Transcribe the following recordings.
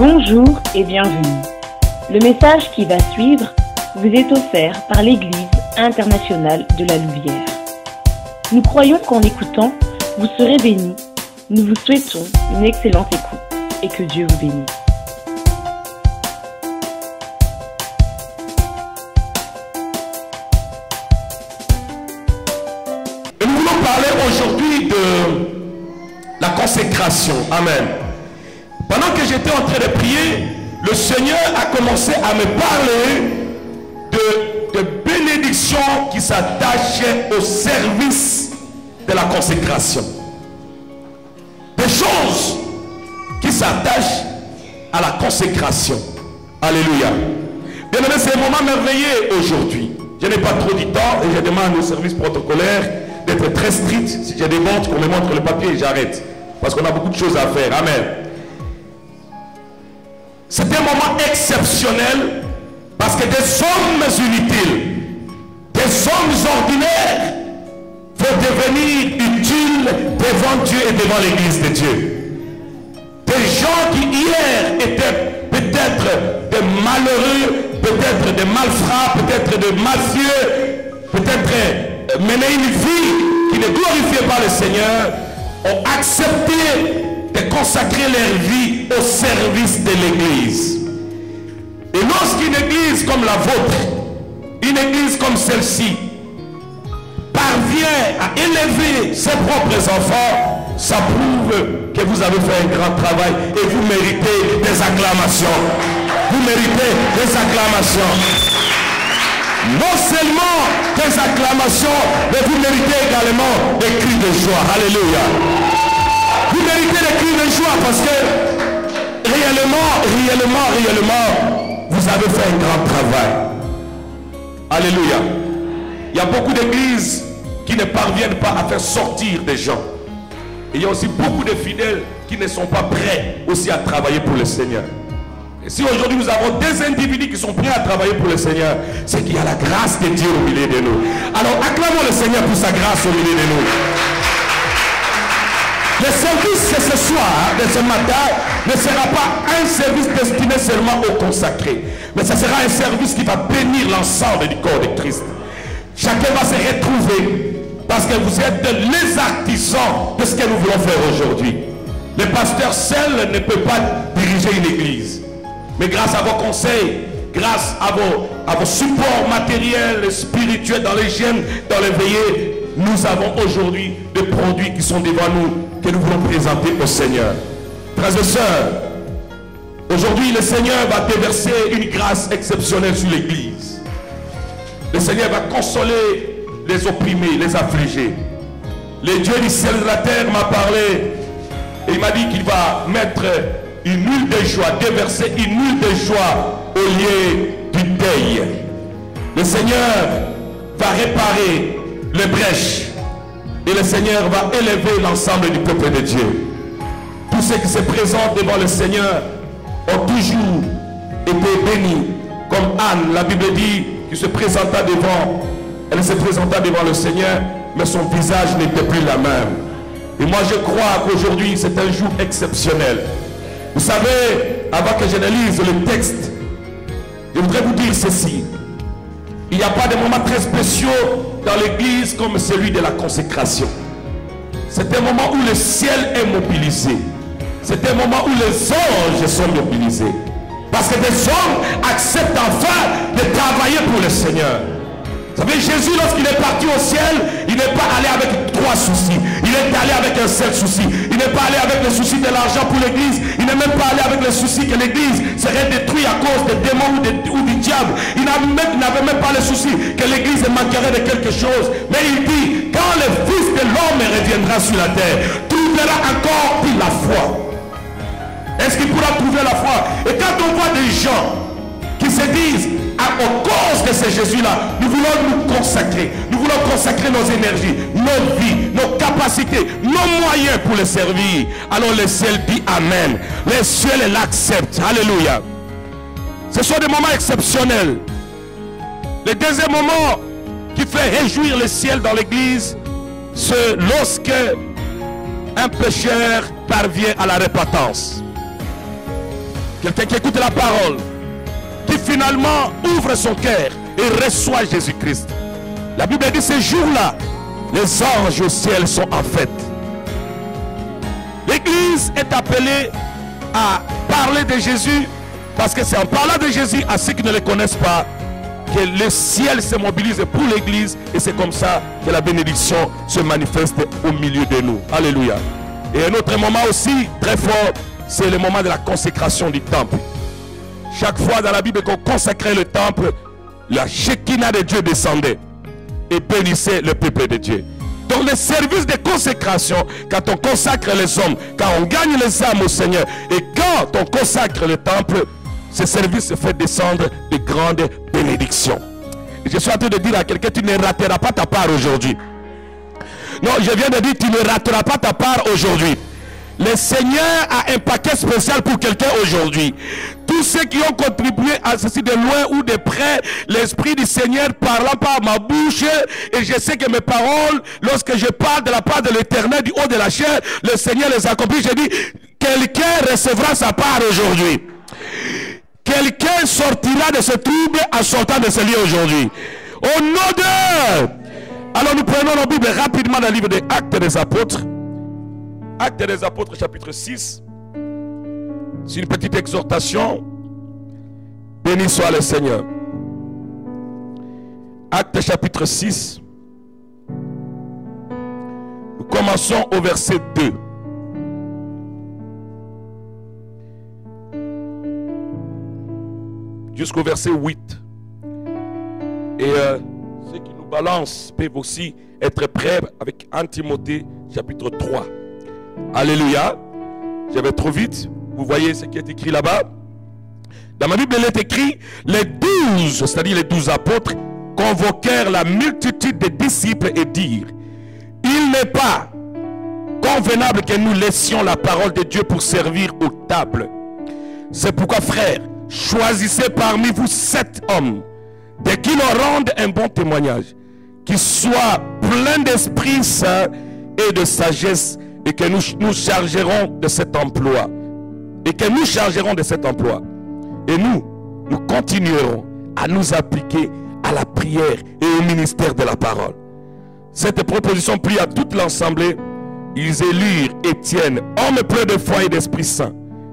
Bonjour et bienvenue. Le message qui va suivre vous est offert par l'Église internationale de la Louvière. Nous croyons qu'en écoutant, vous serez bénis. Nous vous souhaitons une excellente écoute et que Dieu vous bénisse. Et nous voulons parler aujourd'hui de la consécration. Amen. Pendant que j'étais en train de prier, le Seigneur a commencé à me parler de bénédictions qui s'attachent au service de la consécration. Des choses qui s'attachent à la consécration. Alléluia. Bien aimé, c'est un moment merveilleux aujourd'hui. Je n'ai pas trop de temps et je demande au service protocolaire d'être très strict. Si j'ai des montres, qu'on me montre le papier et j'arrête. Parce qu'on a beaucoup de choses à faire. Amen. C'est un moment exceptionnel parce que des hommes inutiles, des hommes ordinaires vont devenir utiles devant Dieu et devant l'église de Dieu. Des gens qui hier étaient peut-être des malheureux, peut-être des malfrats, peut-être des mafieux, peut-être menaient une vie qui ne glorifiait pas le Seigneur, ont accepté de consacrer leur vie au service de l'église. Et lorsqu'une église comme la vôtre, une église comme celle-ci, parvient à élever ses propres enfants, ça prouve que vous avez fait un grand travail et vous méritez des acclamations. Vous méritez des acclamations. Non seulement des acclamations, mais vous méritez également des cris de joie. Alléluia. Vous méritez des cris de joie parce que réellement, vous avez fait un grand travail. Alléluia. Il y a beaucoup d'églises qui ne parviennent pas à faire sortir des gens. Et il y a aussi beaucoup de fidèles qui ne sont pas prêts aussi à travailler pour le Seigneur. Et si aujourd'hui nous avons des individus qui sont prêts à travailler pour le Seigneur, c'est qu'il y a la grâce de Dieu au milieu de nous. Alors acclamons le Seigneur pour sa grâce au milieu de nous. Le service de ce soir, de ce matin, ne sera pas un service destiné seulement aux consacrés, mais ce sera un service qui va bénir l'ensemble du corps de Christ. Chacun va se retrouver parce que vous êtes les artisans de ce que nous voulons faire aujourd'hui. Le pasteur seul ne peut pas diriger une église, mais grâce à vos conseils, grâce à vos supports matériels, spirituels dans les gènes, dans les veillées, nous avons aujourd'hui des produits qui sont devant nous, que nous voulons présenter au Seigneur. Frères et sœurs, aujourd'hui le Seigneur va déverser une grâce exceptionnelle sur l'église. Le Seigneur va consoler les opprimés, les affligés. Le Dieu du ciel et de la terre m'a parlé et il m'a dit qu'il va mettre une huile de joie, déverser une huile de joie au lieu du deuil. Le Seigneur va réparer les brèches et le Seigneur va élever l'ensemble du peuple de Dieu. Tous ceux qui se présentent devant le Seigneur ont toujours été bénis. Comme Anne, la Bible dit, qui se présenta devant, elle se présenta devant le Seigneur, mais son visage n'était plus la même. Et moi je crois qu'aujourd'hui c'est un jour exceptionnel. Vous savez, avant que je ne lise le texte, je voudrais vous dire ceci. Il n'y a pas de moments très spéciaux dans l'église comme celui de la consécration. C'est un moment où le ciel est mobilisé. C'est un moment où les anges sont mobilisés. Parce que des hommes acceptent enfin de travailler pour le Seigneur. Vous savez, Jésus, lorsqu'il est parti au ciel, il n'est pas allé avec 3 soucis. Il est allé avec un seul souci. Il n'est pas allé avec le souci de l'argent pour l'église. Il n'est même pas allé avec le souci que l'église serait détruite à cause des démons ou du diable. Il n'avait même pas le souci que l'église manquerait de quelque chose. Mais il dit, quand le Fils de l'homme reviendra sur la terre, trouvera encore plus la foi. Est-ce qu'il pourra trouver la foi? Et quand on voit des gens qui se disent, à cause de ce Jésus-là, nous voulons nous consacrer. Nous voulons consacrer nos énergies, nos vies, nos capacités, nos moyens pour le servir. Alors le ciel dit Amen. Le ciel l'accepte. Alléluia. Ce sont des moments exceptionnels. Le deuxième moment qui fait réjouir le ciel dans l'église, c'est lorsque un pécheur parvient à la repentance. Quelqu'un qui écoute la parole, qui finalement ouvre son cœur et reçoit Jésus-Christ. La Bible dit ces jours-là, les anges au ciel sont en fête. L'église est appelée à parler de Jésus, parce que c'est en parlant de Jésus à ceux qui ne le connaissent pas que le ciel se mobilise pour l'église, et c'est comme ça que la bénédiction se manifeste au milieu de nous. Alléluia. Et un autre moment aussi très fort, c'est le moment de la consécration du temple. Chaque fois dans la Bible qu'on consacrait le temple, la Shekinah de Dieu descendait et bénissait le peuple de Dieu. Donc le service de consécration, quand on consacre les hommes, quand on gagne les âmes au Seigneur, et quand on consacre le temple, ce service fait descendre de grandes bénédictions. Et je suis en train de dire à quelqu'un, tu ne rateras pas ta part aujourd'hui. Non, je viens de dire, tu ne rateras pas ta part aujourd'hui. Le Seigneur a un paquet spécial pour quelqu'un aujourd'hui. Tous ceux qui ont contribué à ceci de loin ou de près, l'Esprit du Seigneur parlant par ma bouche, et je sais que mes paroles, lorsque je parle de la part de l'Éternel du haut de la chair, le Seigneur les accomplit. Je dis, quelqu'un recevra sa part aujourd'hui. Quelqu'un sortira de ce trouble en sortant de ce lieu aujourd'hui. Au nom de... Alors nous prenons nos Bibles rapidement dans le livre des Actes des Apôtres. Actes des Apôtres chapitre 6. C'est une petite exhortation. Béni soit le Seigneur. Actes chapitre 6. Nous commençons au verset 2. Jusqu'au verset 8. Et ceux qui nous balancent peuvent aussi être prêts avec 1 Timothée chapitre 3. Alléluia. Je vais trop vite. Vous voyez ce qui est écrit là-bas. Dans ma Bible, il est écrit, les 12, c'est-à-dire les 12 apôtres, convoquèrent la multitude des disciples et dirent, il n'est pas convenable que nous laissions la parole de Dieu pour servir aux tables. C'est pourquoi, frères, choisissez parmi vous 7 hommes de qui nous rendent un bon témoignage, qui soient pleins d'Esprit Saint et de sagesse, et que nous chargerons de cet emploi. Et que nous chargerons de cet emploi. Et nous continuerons à nous appliquer à la prière et au ministère de la parole. Cette proposition plut à toute l'assemblée. Ils élurent Étienne, homme plein de foi et d'Esprit Saint,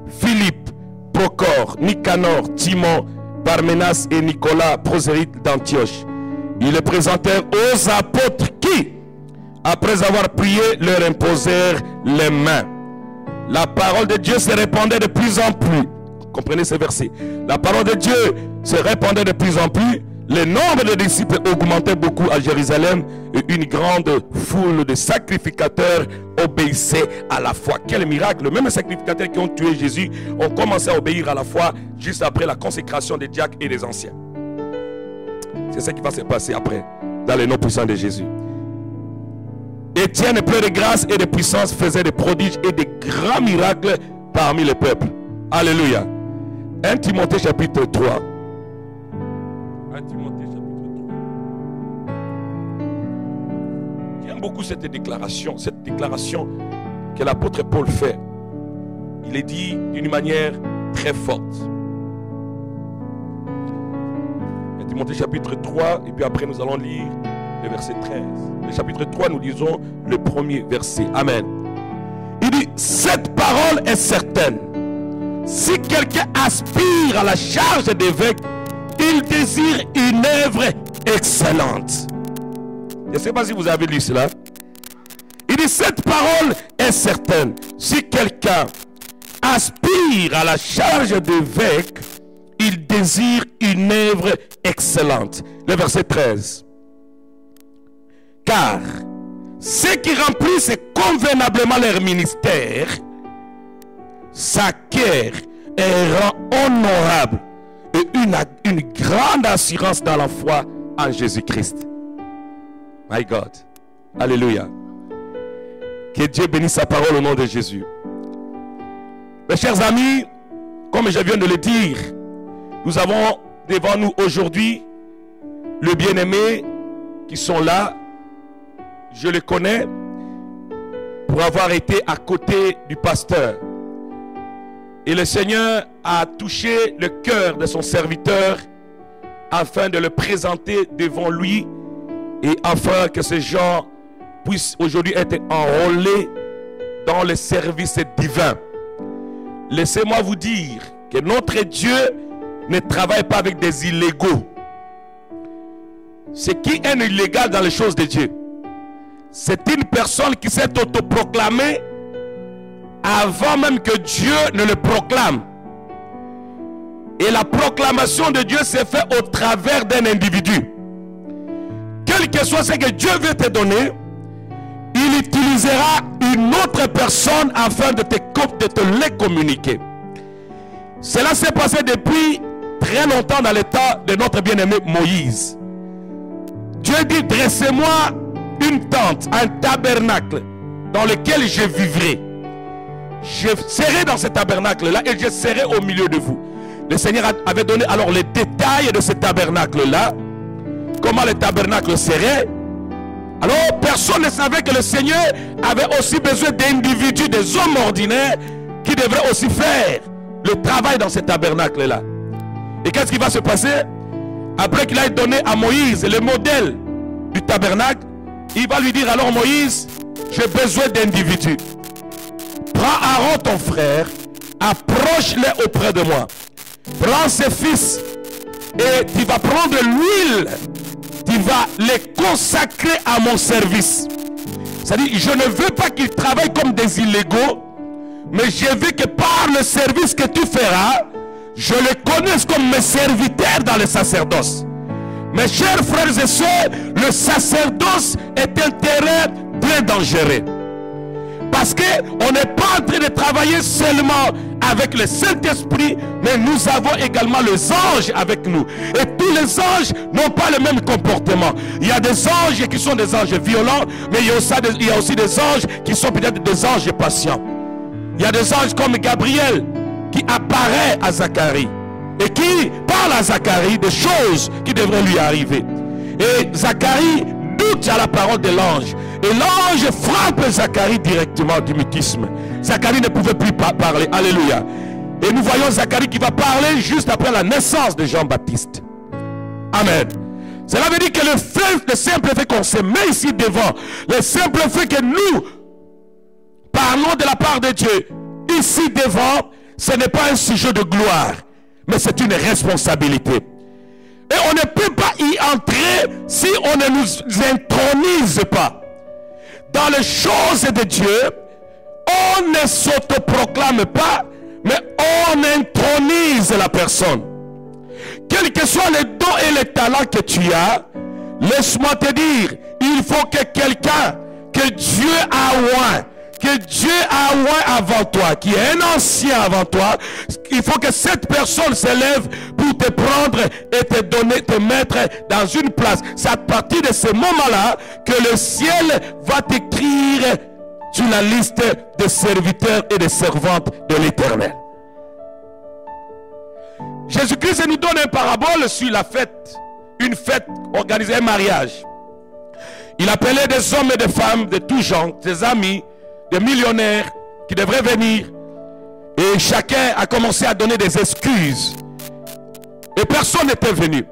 Philippe, Procor, Nicanor, Timon, Parménas et Nicolas, prosélytes d'Antioche. Ils les présentèrent aux apôtres qui, après avoir prié, leur imposèrent les mains. La parole de Dieu se répandait de plus en plus. Comprenez ce verset. La parole de Dieu se répandait de plus en plus. Le nombre de disciples augmentait beaucoup à Jérusalem et une grande foule de sacrificateurs obéissait à la foi. Quel miracle! Même les sacrificateurs qui ont tué Jésus ont commencé à obéir à la foi juste après la consécration des diacres et des anciens. C'est ce qui va se passer après dans le nom puissant de Jésus. Étienne, plein de grâce et de puissance, faisait des prodiges et des grands miracles parmi le peuple. Alléluia. 1 Timothée chapitre 3. 1 Timothée chapitre 3. J'aime beaucoup cette déclaration que l'apôtre Paul fait. Il est dit d'une manière très forte. 1 Timothée chapitre 3, et puis après nous allons lire le verset 13. Le chapitre 3, nous lisons le premier verset. Amen. Il dit, cette parole est certaine. Si quelqu'un aspire à la charge d'évêque, il désire une œuvre excellente. Je ne sais pas si vous avez lu cela. Il dit, cette parole est certaine. Si quelqu'un aspire à la charge d'évêque, il désire une œuvre excellente. Le verset 13. Car ceux qui remplissent convenablement leur ministère s'acquièrent un rang honorable et une grande assurance dans la foi en Jésus-Christ. My God. Alléluia. Que Dieu bénisse sa parole au nom de Jésus. Mes chers amis, comme je viens de le dire, nous avons devant nous aujourd'hui le bien-aimé qui sont là. Je le connais pour avoir été à côté du pasteur. Et le Seigneur a touché le cœur de son serviteur afin de le présenter devant lui et afin que ces gens puissent aujourd'hui être enrôlés dans le service divin. Laissez-moi vous dire que notre Dieu ne travaille pas avec des illégaux. C'est qui est illégal dans les choses de Dieu? C'est une personne qui s'est autoproclamée avant même que Dieu ne le proclame. Et la proclamation de Dieu s'est faite au travers d'un individu. Quel que soit ce que Dieu veut te donner, il utilisera une autre personne afin de te les communiquer. Cela s'est passé depuis très longtemps dans le temps de notre bien-aimé Moïse. Dieu dit: dressez-moi une tente, un tabernacle dans lequel je vivrai. Je serai dans ce tabernacle-là et je serai au milieu de vous. Le Seigneur avait donné alors les détails de ce tabernacle-là. Comment le tabernacle serait. Alors personne ne savait que le Seigneur avait aussi besoin d'individus, des hommes ordinaires qui devraient aussi faire le travail dans ce tabernacle-là. Et qu'est-ce qui va se passer? Après qu'il ait donné à Moïse le modèle du tabernacle, il va lui dire: alors Moïse, j'ai besoin d'individus. Prends Aaron ton frère, approche-les auprès de moi. Prends ses fils et tu vas prendre l'huile. Tu vas les consacrer à mon service. C'est-à-dire, je ne veux pas qu'ils travaillent comme des illégaux, mais je veux que par le service que tu feras, je les connaisse comme mes serviteurs dans le sacerdoce. Mes chers frères et sœurs, le sacerdoce est un terrain très dangereux. Parce qu'on n'est pas en train de travailler seulement avec le Saint-Esprit, mais nous avons également les anges avec nous. Et tous les anges n'ont pas le même comportement. Il y a des anges qui sont des anges violents, mais il y a aussi des anges qui sont peut-être des anges patients. Il y a des anges comme Gabriel qui apparaît à Zacharie et qui parle à Zacharie des choses qui devraient lui arriver. Et Zacharie doute à la parole de l'ange. Et l'ange frappe Zacharie directement du mutisme. Zacharie ne pouvait plus parler. Alléluia. Et nous voyons Zacharie qui va parler juste après la naissance de Jean-Baptiste. Amen. Cela veut dire que le simple fait qu'on se met ici devant, le simple fait que nous parlons de la part de Dieu ici devant, ce n'est pas un sujet de gloire, mais c'est une responsabilité. Et on ne peut pas y entrer si on ne nous intronise pas. Dans les choses de Dieu, on ne s'autoproclame pas, mais on intronise la personne. Quels que soient les dons et les talents que tu as, laisse-moi te dire, il faut que quelqu'un que Dieu a oint, avant toi, qui est un ancien avant toi, il faut que cette personne s'élève pour te prendre et te donner, te mettre dans une place. C'est à partir de ce moment-là que le ciel va t'écrire sur la liste des serviteurs et des servantes de l'Éternel. Jésus-Christ nous donne une parabole sur la fête, une fête organisée, un mariage. Il appelait des hommes et des femmes de tous genres, des amis, des millionnaires qui devraient venir. Et chacun a commencé à donner des excuses. Et personne n'était venu.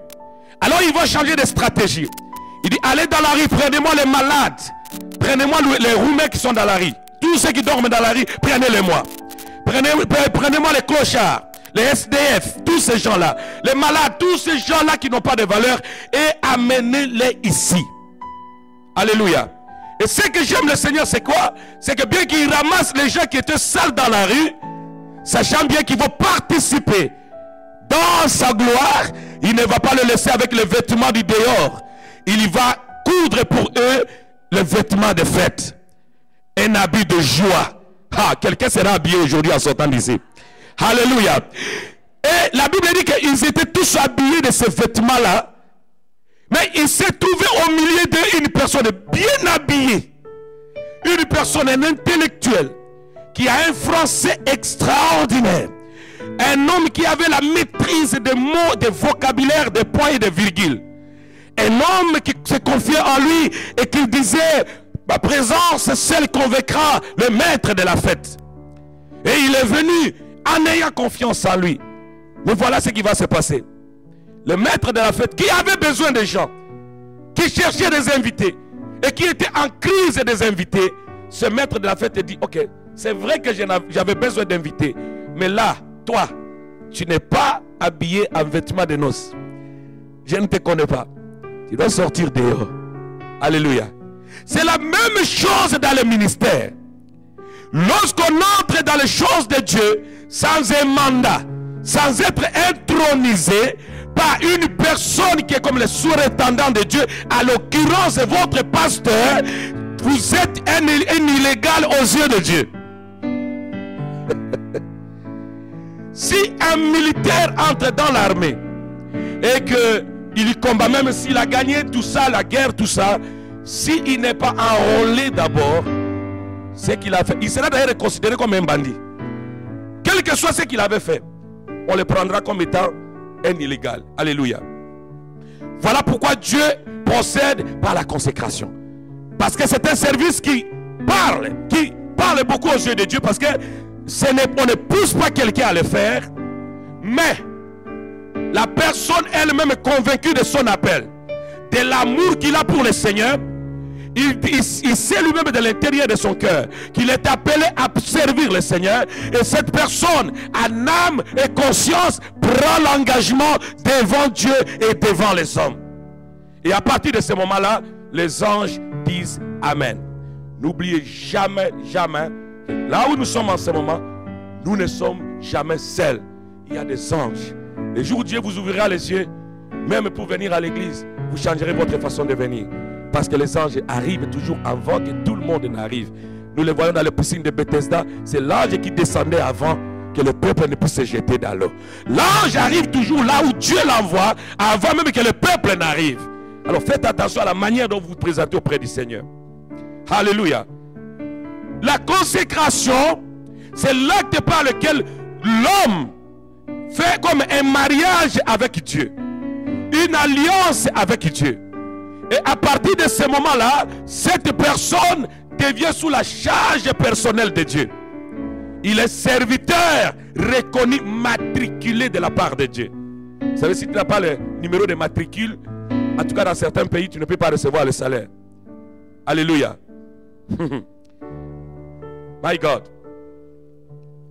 Alors il va changer de stratégie. Il dit: allez dans la rue, prenez-moi les malades. Prenez-moi les roumains qui sont dans la rue. Tous ceux qui dorment dans la rue, prenez-les-moi. Prenez-moi les clochards, les SDF, tous ces gens-là. Les malades, tous ces gens-là qui n'ont pas de valeur. Et amenez-les ici. Alléluia. Et ce que j'aime le Seigneur, c'est quoi? C'est que bien qu'il ramasse les gens qui étaient sales dans la rue, sachant bien qu'ils vont participer dans sa gloire, il ne va pas le laisser avec les vêtements du dehors. Il va coudre pour eux les vêtements de fête. Un habit de joie. Ah, quelqu'un sera habillé aujourd'hui en sortant d'ici. Alléluia. Et la Bible dit qu'ils étaient tous habillés de ces vêtements-là. Mais il s'est trouvé au milieu d'eux une personne bien habillée. Une personne, un intellectuel, qui a un français extraordinaire. Un homme qui avait la maîtrise des mots, des vocabulaires, des points et des virgules. Un homme qui se confiait en lui et qui disait: ma présence est celle qu'on vaincra le maître de la fête. Et il est venu en ayant confiance en lui. Mais voilà ce qui va se passer. Le maître de la fête, qui avait besoin des gens, qui cherchait des invités, et qui était en crise des invités, ce maître de la fête dit, ok, c'est vrai que j'avais besoin d'invités, mais là, toi, tu n'es pas habillé en vêtements de noces. Je ne te connais pas. Tu dois sortir dehors. Alléluia. C'est la même chose dans le ministère. Lorsqu'on entre dans les choses de Dieu, sans un mandat, sans être intronisé par une personne qui est comme le surintendant de Dieu, à l'occurrence votre pasteur, vous êtes un illégal aux yeux de Dieu. Si un militaire entre dans l'armée et qu'il combat, même s'il a gagné tout ça, la guerre, tout ça, s'il n'est pas enrôlé d'abord, ce qu'il a fait, il sera d'ailleurs considéré comme un bandit. Quel que soit ce qu'il avait fait, on le prendra comme étant un illégal. Alléluia. Voilà pourquoi Dieu procède par la consécration. Parce que c'est un service qui parle beaucoup aux yeux de Dieu, parce que on ne pousse pas quelqu'un à le faire, mais la personne elle-même est convaincue de son appel, de l'amour qu'il a pour le Seigneur. Il sait lui-même de l'intérieur de son cœur qu'il est appelé à servir le Seigneur, et cette personne en âme et conscience prend l'engagement devant Dieu et devant les hommes. Et à partir de ce moment-là, les anges disent Amen. N'oubliez jamais, jamais, là où nous sommes en ce moment, nous ne sommes jamais seuls. Il y a des anges. Le jour où Dieu vous ouvrira les yeux, même pour venir à l'église, vous changerez votre façon de venir. Parce que les anges arrivent toujours avant que tout le monde n'arrive. Nous les voyons dans les piscines de Bethesda. C'est l'ange qui descendait avant que le peuple ne puisse se jeter dans l'eau. L'ange arrive toujours là où Dieu l'envoie, avant même que le peuple n'arrive. Alors faites attention à la manière dont vous vous présentez auprès du Seigneur. Alléluia. La consécration, c'est l'acte par lequel l'homme fait comme un mariage avec Dieu, une alliance avec Dieu. Et à partir de ce moment-là, cette personne devient sous la charge personnelle de Dieu. Il est serviteur reconnu, matriculé de la part de Dieu. Vous savez, si tu n'as pas le numéro de matricule, en tout cas dans certains pays, tu ne peux pas recevoir le salaire. Alléluia. My God.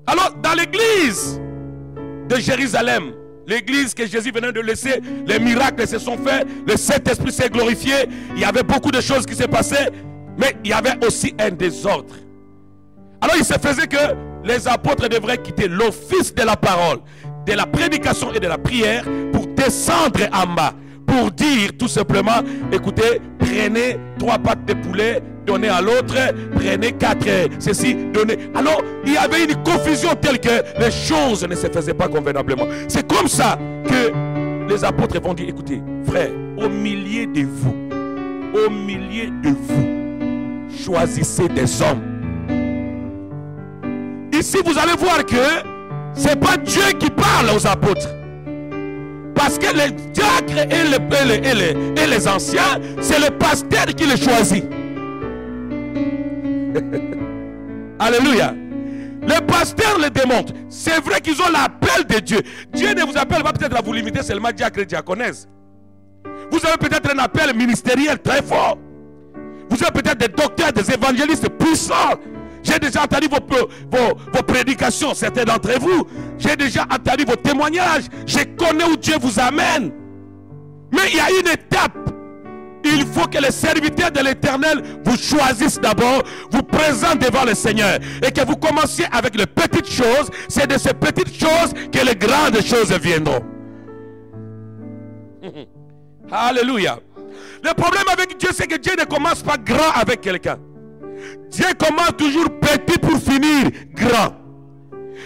Alors, dans l'église de Jérusalem, l'église que Jésus venait de laisser, les miracles se sont faits, le Saint-Esprit s'est glorifié, il y avait beaucoup de choses qui se passaient, mais il y avait aussi un désordre. Alors il se faisait que les apôtres devraient quitter l'office de la parole, de la prédication et de la prière pour descendre en bas, pour dire tout simplement, écoutez, prenez 3 pattes de poulet, donnez à l'autre, prenez 4 ceci, donnez. Alors il y avait une confusion telle que les choses ne se faisaient pas convenablement. C'est comme ça que les apôtres vont dire, écoutez, frères, au milieu de vous, choisissez des hommes. Ici vous allez voir que ce n'est pas Dieu qui parle aux apôtres. Parce que les diacres et les anciens, c'est le pasteur qui les choisit. Alléluia. Les pasteurs le démontrent. C'est vrai qu'ils ont l'appel de Dieu. Dieu ne vous appelle pas peut-être à vous limiter seulement diacre et diaconesse. Vous avez peut-être un appel ministériel très fort. Vous avez peut-être des docteurs, des évangélistes puissants. J'ai déjà entendu vos prédications, certains d'entre vous. J'ai déjà entendu vos témoignages. Je connais où Dieu vous amène. Mais il y a une étape. Il faut que les serviteurs de l'Éternel vous choisissent d'abord, vous présentent devant le Seigneur. Et que vous commenciez avec les petites choses. C'est de ces petites choses que les grandes choses viendront. Alléluia. Le problème avec Dieu, c'est que Dieu ne commence pas grand avec quelqu'un. Dieu commence toujours petit pour finir grand.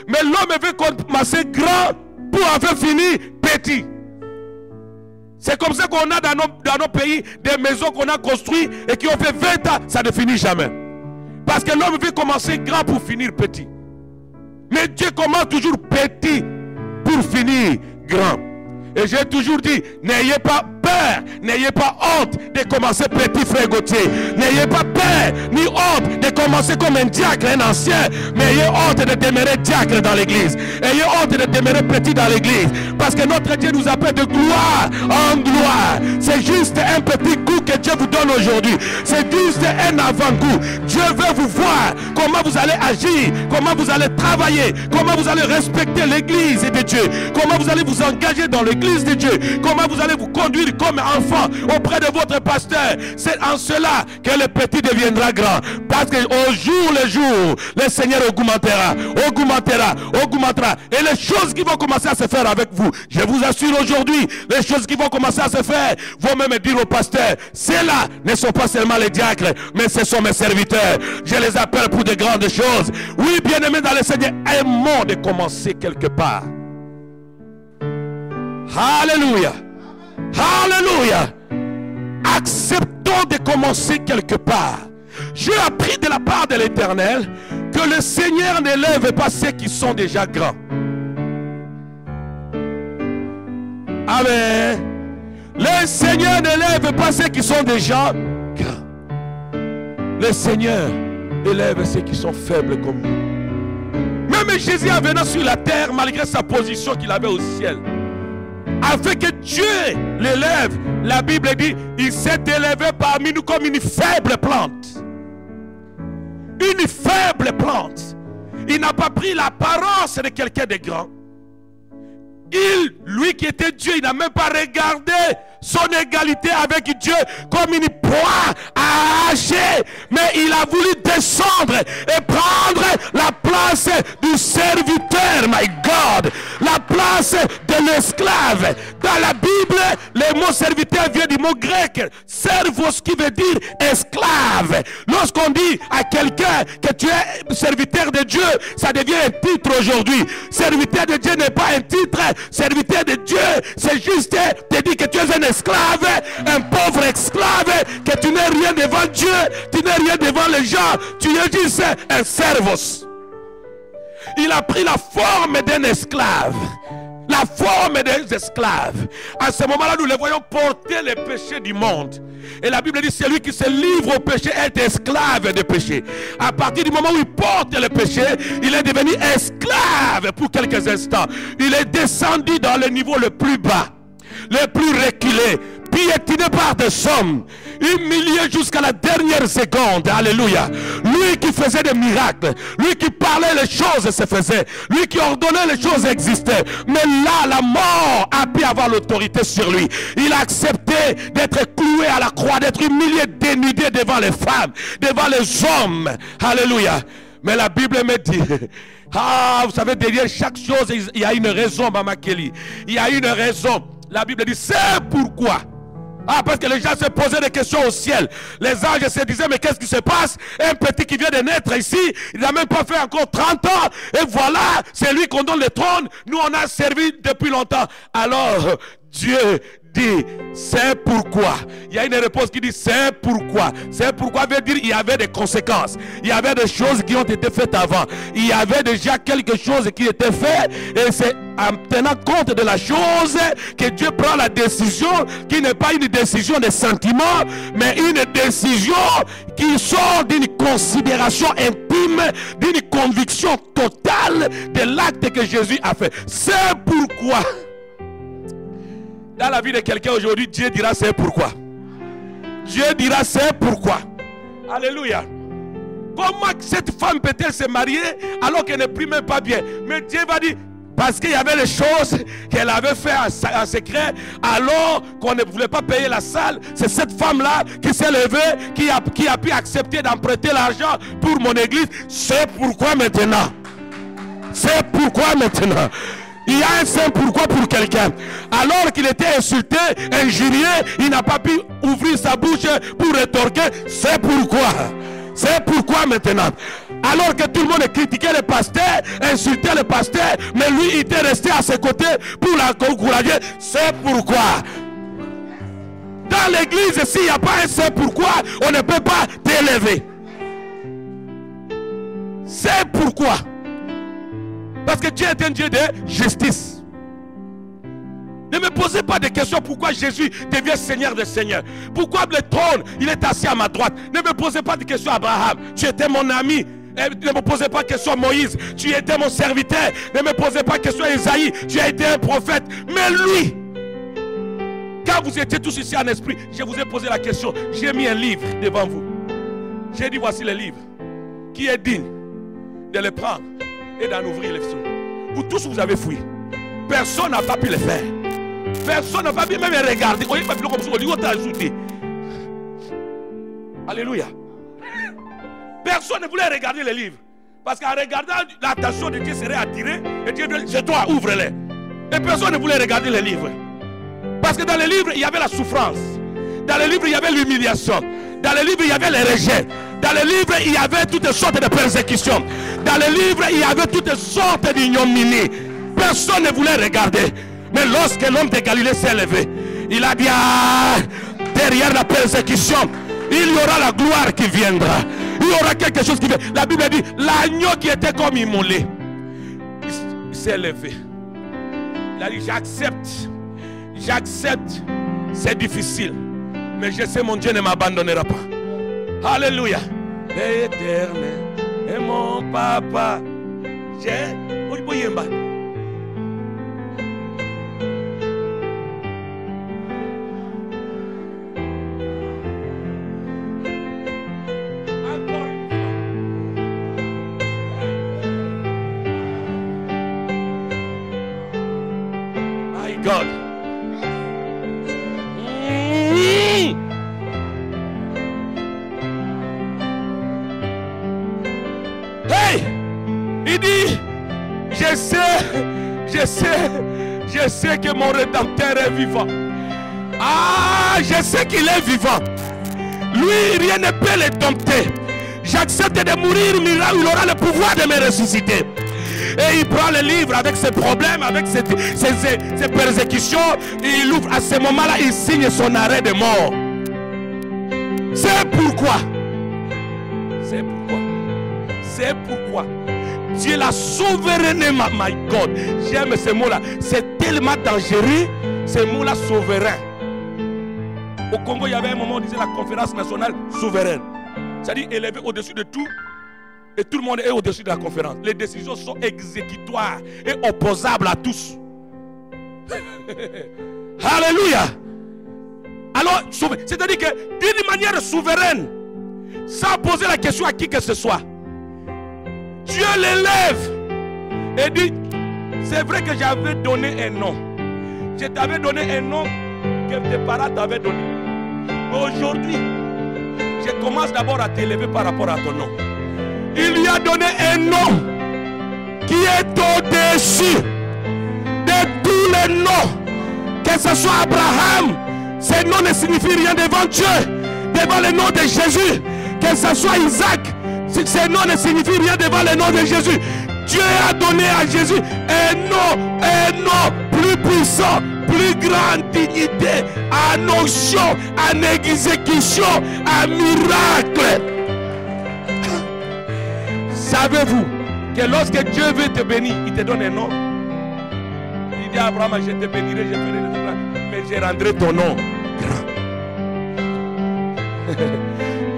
Mais l'homme veut commencer grand pour avoir fini petit. C'est comme ça qu'on a dans nos pays des maisons qu'on a construites et qui ont fait 20 ans, ça ne finit jamais. Parce que l'homme veut commencer grand pour finir petit. Mais Dieu commence toujours petit pour finir grand. Et j'ai toujours dit, n'ayez pas peur, n'ayez pas honte de commencer petit frère Gauthier. N'ayez pas peur ni honte de commencer comme un diacre, un ancien. Mais ayez honte de demeurer diacre dans l'église. Ayez honte de demeurer petit dans l'église. Parce que notre Dieu nous appelle de gloire en gloire. C'est juste un petit coup que Dieu vous donne aujourd'hui. C'est juste un avant-goût. Dieu veut vous voir comment vous allez agir, comment vous allez travailler, comment vous allez respecter l'église de Dieu, comment vous allez vous engager dans l'église de Dieu, comment vous allez vous conduire comme enfant auprès de votre pasteur. C'est en cela que le petit deviendra grand. Parce qu'au jour le jour, le Seigneur augmentera, augmentera, augmentera. Et les choses qui vont commencer à se faire avec vous, je vous assure aujourd'hui, les choses qui vont commencer à se faire, vont même dire au pasteur, ceux-là ne sont pas seulement les diacres, mais ce sont mes serviteurs. Je les appelle pour de grandes choses. Oui, bien-aimés dans le Seigneur, aimons de commencer quelque part. Alléluia. Alléluia. Acceptons de commencer quelque part. J'ai appris de la part de l'Éternel que le Seigneur n'élève pas ceux qui sont déjà grands. Amen. Le Seigneur n'élève pas ceux qui sont déjà grands. Le Seigneur élève ceux qui sont faibles comme nous. Même Jésus en venant sur la terre, malgré sa position qu'il avait au ciel, afin que Dieu l'élève, la Bible dit, il s'est élevé parmi nous comme une faible plante. Une faible plante. Il n'a pas pris l'apparence de quelqu'un de grand. Lui qui était Dieu, il n'a même pas regardé son égalité avec Dieu comme une proie à arracher, mais il a voulu descendre et prendre la place du serviteur, my God, la place de l'esclave. Dans la Bible, le mot serviteur vient du mot grec servos, qui veut dire esclave. Lorsqu'on dit à quelqu'un que tu es serviteur de Dieu, ça devient un titre aujourd'hui. Serviteur de Dieu n'est pas un titre. Serviteur de Dieu, c'est juste te dire que tu es un esclave, un pauvre esclave, que tu n'es rien devant Dieu, tu n'es rien devant les gens, tu es juste un servos. Il a pris la forme d'un esclave. La forme des esclaves. À ce moment-là, nous les voyons porter les péchés du monde. Et la Bible dit, celui qui se livre au péché est esclave des péchés. À partir du moment où il porte le péché, il est devenu esclave pour quelques instants. Il est descendu dans le niveau le plus bas, le plus reculé, piétiné par des hommes, humilié jusqu'à la dernière seconde. Alléluia. Lui qui faisait des miracles, lui qui parlait, les choses se faisaient, lui qui ordonnait, les choses existaient. Mais là, la mort a pu avoir l'autorité sur lui. Il a accepté d'être cloué à la croix, d'être humilié, dénudé devant les femmes, devant les hommes. Alléluia. Mais la Bible me dit, ah, vous savez, derrière chaque chose, il y a une raison, Mama Kelly. Il y a une raison. La Bible dit, c'est pourquoi. Ah, parce que les gens se posaient des questions au ciel. Les anges se disaient, mais qu'est-ce qui se passe? Un petit qui vient de naître ici, il n'a même pas fait encore 30 ans. Et voilà, c'est lui qu'on donne le trône. Nous, on a servi depuis longtemps. Alors, Dieu dit, c'est pourquoi. Il y a une réponse qui dit, c'est pourquoi. C'est pourquoi veut dire, il y avait des conséquences. Il y avait des choses qui ont été faites avant. Il y avait déjà quelque chose qui était fait. Et c'est en tenant compte de la chose que Dieu prend la décision, qui n'est pas une décision de sentiment, mais une décision qui sort d'une considération intime, d'une conviction totale de l'acte que Jésus a fait. C'est pourquoi. Dans la vie de quelqu'un aujourd'hui, Dieu dira c'est pourquoi. Dieu dira c'est pourquoi. Alléluia. Comment cette femme peut-elle se marier alors qu'elle ne prie même pas bien? Mais Dieu va dire, parce qu'il y avait les choses qu'elle avait fait en secret, alors qu'on ne voulait pas payer la salle. C'est cette femme-là qui s'est levée, qui a pu accepter d'emprunter l'argent pour mon église. C'est pourquoi maintenant. C'est pourquoi maintenant. Il y a un saint pourquoi pour quelqu'un. Alors qu'il était insulté, injurié, il n'a pas pu ouvrir sa bouche pour rétorquer. C'est pourquoi. C'est pourquoi maintenant. Alors que tout le monde critiquait le pasteur, insultait le pasteur, mais lui il était resté à ses côtés pour l'encourager. C'est pourquoi. Dans l'église, s'il n'y a pas un c'est pourquoi, on ne peut pas t'élever. C'est pourquoi. Parce que Dieu est un Dieu de justice. Ne me posez pas de questions pourquoi Jésus devient Seigneur des Seigneurs. Pourquoi le trône, il est assis à ma droite. Ne me posez pas de questions Abraham. Tu étais mon ami. Ne me posez pas de questions Moïse. Tu étais mon serviteur. Ne me posez pas de questions Isaïe. Tu as été un prophète. Mais lui, quand vous étiez tous ici en esprit, je vous ai posé la question. J'ai mis un livre devant vous. J'ai dit voici le livre. Qui est digne de le prendre et d'en ouvrir les sceaux. Vous tous vous avez fui. Personne n'a pas pu le faire. Personne n'a pas pu même regarder. Alléluia. Personne ne voulait regarder les livres. Parce qu'en regardant, l'attention de Dieu serait attirée. Et Dieu dit, c'est toi, ouvre-les. Et personne ne voulait regarder les livres. Parce que dans les livres, il y avait la souffrance. Dans les livres, il y avait l'humiliation. Dans les livres, il y avait les rejets. Dans les livres, il y avait toutes sortes de persécutions. Dans les livres, il y avait toutes sortes d'ignominies. Personne ne voulait regarder. Mais lorsque l'homme de Galilée s'est levé, il a dit, ah, derrière la persécution, il y aura la gloire qui viendra. Il y aura quelque chose qui vient. La Bible dit, l'agneau qui était comme immolé, il s'est levé. Il a dit, j'accepte. J'accepte. C'est difficile. Mais je sais mon Dieu ne m'abandonnera pas. Alléluia. L'Éternel est mon papa. J'ai... My God. Hey! Il dit, je sais que mon Rédempteur est vivant. Ah, je sais qu'il est vivant. Lui, rien ne peut le dompter. J'accepte de mourir, mais là, il aura le pouvoir de me ressusciter. Et il prend le livre avec ses problèmes, avec ses persécutions. Et il ouvre à ce moment-là, il signe son arrêt de mort. C'est pourquoi. C'est pourquoi. C'est pourquoi. Dieu l'a souverainement, my God. J'aime ce mot-là. C'est tellement dangereux, ce mot-là souverain. Au Congo, il y avait un moment où on disait la conférence nationale souveraine. C'est-à-dire élevé au-dessus de tout. Et tout le monde est au-dessus de la conférence. Les décisions sont exécutoires et opposables à tous. Alléluia. Alors, c'est-à-dire que d'une manière souveraine, sans poser la question à qui que ce soit, Dieu l'élève et dit, c'est vrai que j'avais donné un nom. Je t'avais donné un nom que tes parents t'avaient donné. Mais aujourd'hui, je commence d'abord à t'élever par rapport à ton nom. Il lui a donné un nom qui est au-dessus de tous les noms. Que ce soit Abraham, ce nom ne signifie rien devant Dieu. Devant le nom de Jésus. Que ce soit Isaac, ce nom ne signifie rien devant le nom de Jésus. Dieu a donné à Jésus un nom plus puissant, plus grande dignité, en onction, en exécution, en miracle. Savez-vous que lorsque Dieu veut te bénir, il te donne un nom. Il dit à Abraham, je te bénirai, je ferai de toi, mais je rendrai ton nom grand.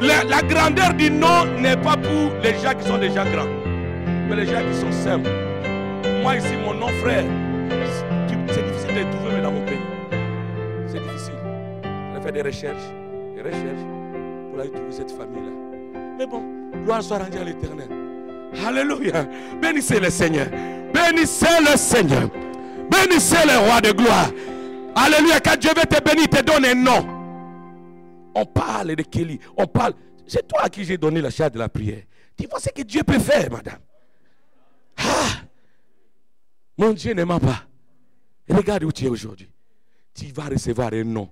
La grandeur du nom n'est pas pour les gens qui sont déjà grands, mais les gens qui sont simples. Moi ici, mon nom frère, c'est difficile de trouver dans mon pays. C'est difficile. J'ai fait des recherches pour aller trouver cette famille-là. Mais bon, gloire soit rendue à l'Éternel. Alléluia. Bénissez le Seigneur. Bénissez le Seigneur. Bénissez le roi de gloire. Alléluia. Quand Dieu veut te bénir, il te donne un nom. On parle de Kelly. On parle. C'est toi à qui j'ai donné la charge de la prière. Tu vois ce que Dieu peut faire, madame. Ah, mon Dieu ne ment pas. Regarde où tu es aujourd'hui. Tu vas recevoir un nom.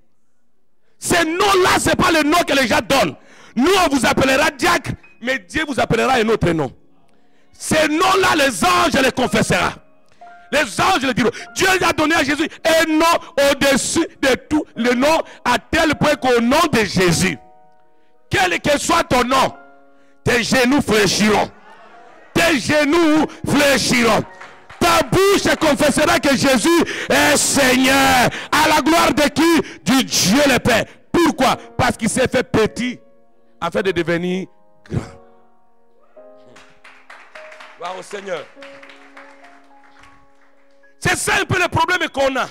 Ce nom-là, ce n'est pas le nom que les gens donnent. Nous, on vous appellera diacre, mais Dieu vous appellera un autre nom. Ces noms-là, les anges les confesseront. Les anges le diront. Dieu a donné à Jésus un nom au-dessus de tout le nom, à tel point qu'au nom de Jésus, quel que soit ton nom, tes genoux fléchiront. Tes genoux fléchiront. Ton Ta bouche confessera que Jésus est Seigneur. À la gloire de qui? Du Dieu le Père. Pourquoi? Parce qu'il s'est fait petit afin de devenir grand. Gloire au Seigneur. C'est ça un peu le problème qu'on a.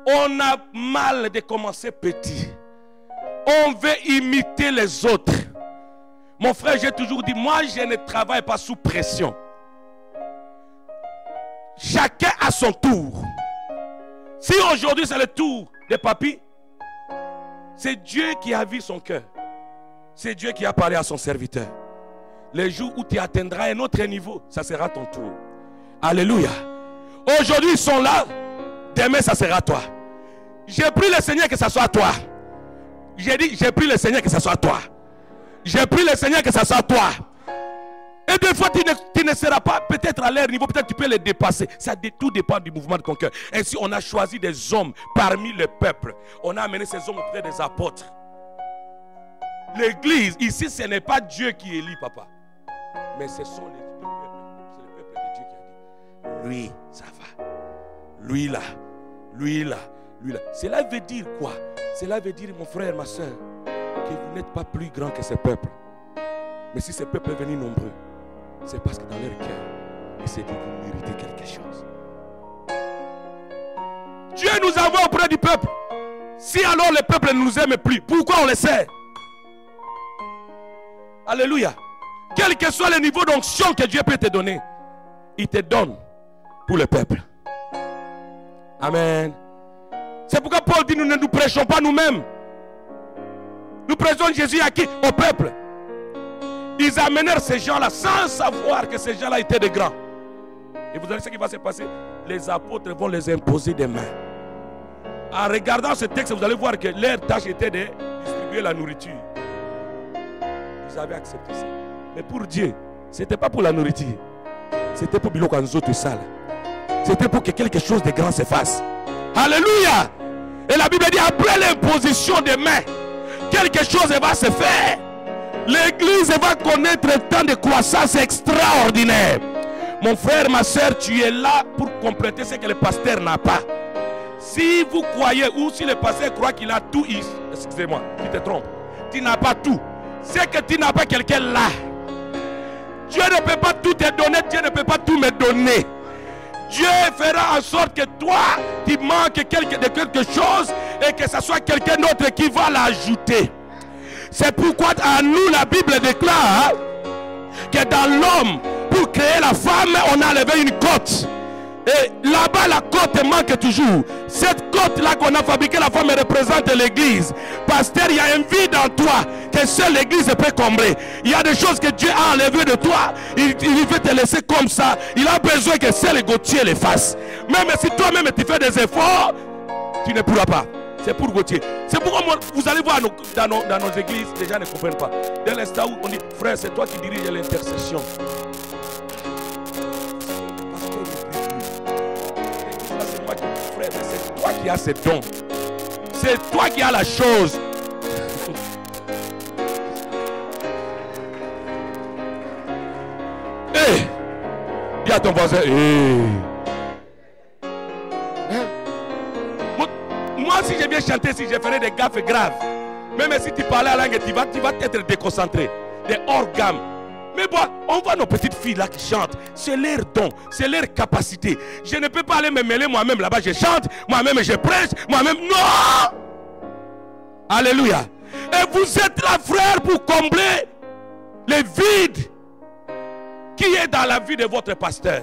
On a mal de commencer petit. On veut imiter les autres. Mon frère, j'ai toujours dit, moi je ne travaille pas sous pression. Chacun à son tour. Si aujourd'hui c'est le tour de papy, c'est Dieu qui a vu son cœur. C'est Dieu qui a parlé à son serviteur. Le jour où tu atteindras un autre niveau, ça sera ton tour. Alléluia. Aujourd'hui ils sont là, demain ça sera toi. J'ai pris le Seigneur que ça soit toi. J'ai dit, j'ai pris le Seigneur que ça soit toi. J'ai pris le Seigneur que ça soit toi. Et des fois, tu ne seras pas peut-être à leur niveau, peut-être tu peux les dépasser. Tout dépend du mouvement de ton cœur. Ainsi, on a choisi des hommes parmi le peuple. On a amené ces hommes auprès des apôtres. L'église, ici, ce n'est pas Dieu qui élit, papa. Mais ce sont le peuple de Dieu qui a dit, lui, ça va. Lui là, lui là, lui là. Cela veut dire quoi? Cela veut dire, mon frère, ma soeur, que vous n'êtes pas plus grand que ce peuple. Mais si ce peuple est venu nombreux, c'est parce que dans leur cœur, ils se disent que vous méritez quelque chose. Dieu nous envoie auprès du peuple. Si alors le peuple ne nous aime plus, pourquoi on le sait? Alléluia. Quel que soit le niveau d'onction que Dieu peut te donner, il te donne pour le peuple. Amen. C'est pourquoi Paul dit, nous ne nous prêchons pas nous-mêmes. Nous prêchons Jésus à qui? Au peuple. Ils amenèrent ces gens-là sans savoir que ces gens-là étaient des grands. Et vous savez ce qui va se passer? Les apôtres vont les imposer des mains. En regardant ce texte, vous allez voir que leur tâche était de distribuer la nourriture. Ils avaient accepté ça. Mais pour Dieu, ce n'était pas pour la nourriture. C'était pour Biloko Anzoto Sala. C'était pour que quelque chose de grand se fasse. Alléluia! Et la Bible dit, après l'imposition des mains, quelque chose va se faire. L'église va connaître un temps de croissance extraordinaire. Mon frère, ma soeur, tu es là pour compléter ce que le pasteur n'a pas. Si vous croyez, ou si le pasteur croit qu'il a tout, excusez-moi, tu te trompes. Tu n'as pas tout. C'est que tu n'as pas quelqu'un là. Dieu ne peut pas tout te donner, Dieu ne peut pas tout me donner. Dieu fera en sorte que toi, tu manques de quelque chose et que ce soit quelqu'un d'autre qui va l'ajouter. C'est pourquoi à nous la Bible déclare que dans l'homme, pour créer la femme, on a levé une côte. Et là-bas, la côte manque toujours. Cette côte-là qu'on a fabriquée, la femme représente l'église. Pasteur, il y a un vide en toi que seule l'église peut combler. Il y a des choses que Dieu a enlevées de toi. Il veut te laisser comme ça. Il a besoin que seul Gauthier les fasse. Même si toi-même tu fais des efforts, tu ne pourras pas. C'est pour Gauthier. C'est pourquoi vous allez voir dans nos églises, les gens ne comprennent pas. Dès l'instant où on dit, frère, c'est toi qui diriges l'intercession. C'est toi qui as ces dons. C'est toi qui as la chose. Hey, dis à ton voisin. Hey. Moi, si je viens chanter, si je ferais des gaffes graves, même si tu parlais la langue, tu vas être déconcentré, des hors gamme. Mais bon, on voit nos petites filles là qui chantent. C'est leur don, c'est leur capacité. Je ne peux pas aller me mêler moi-même là-bas. Je chante, moi-même je prêche, moi-même. Non! Alléluia. Et vous êtes là, frère, pour combler le vide qui est dans la vie de votre pasteur.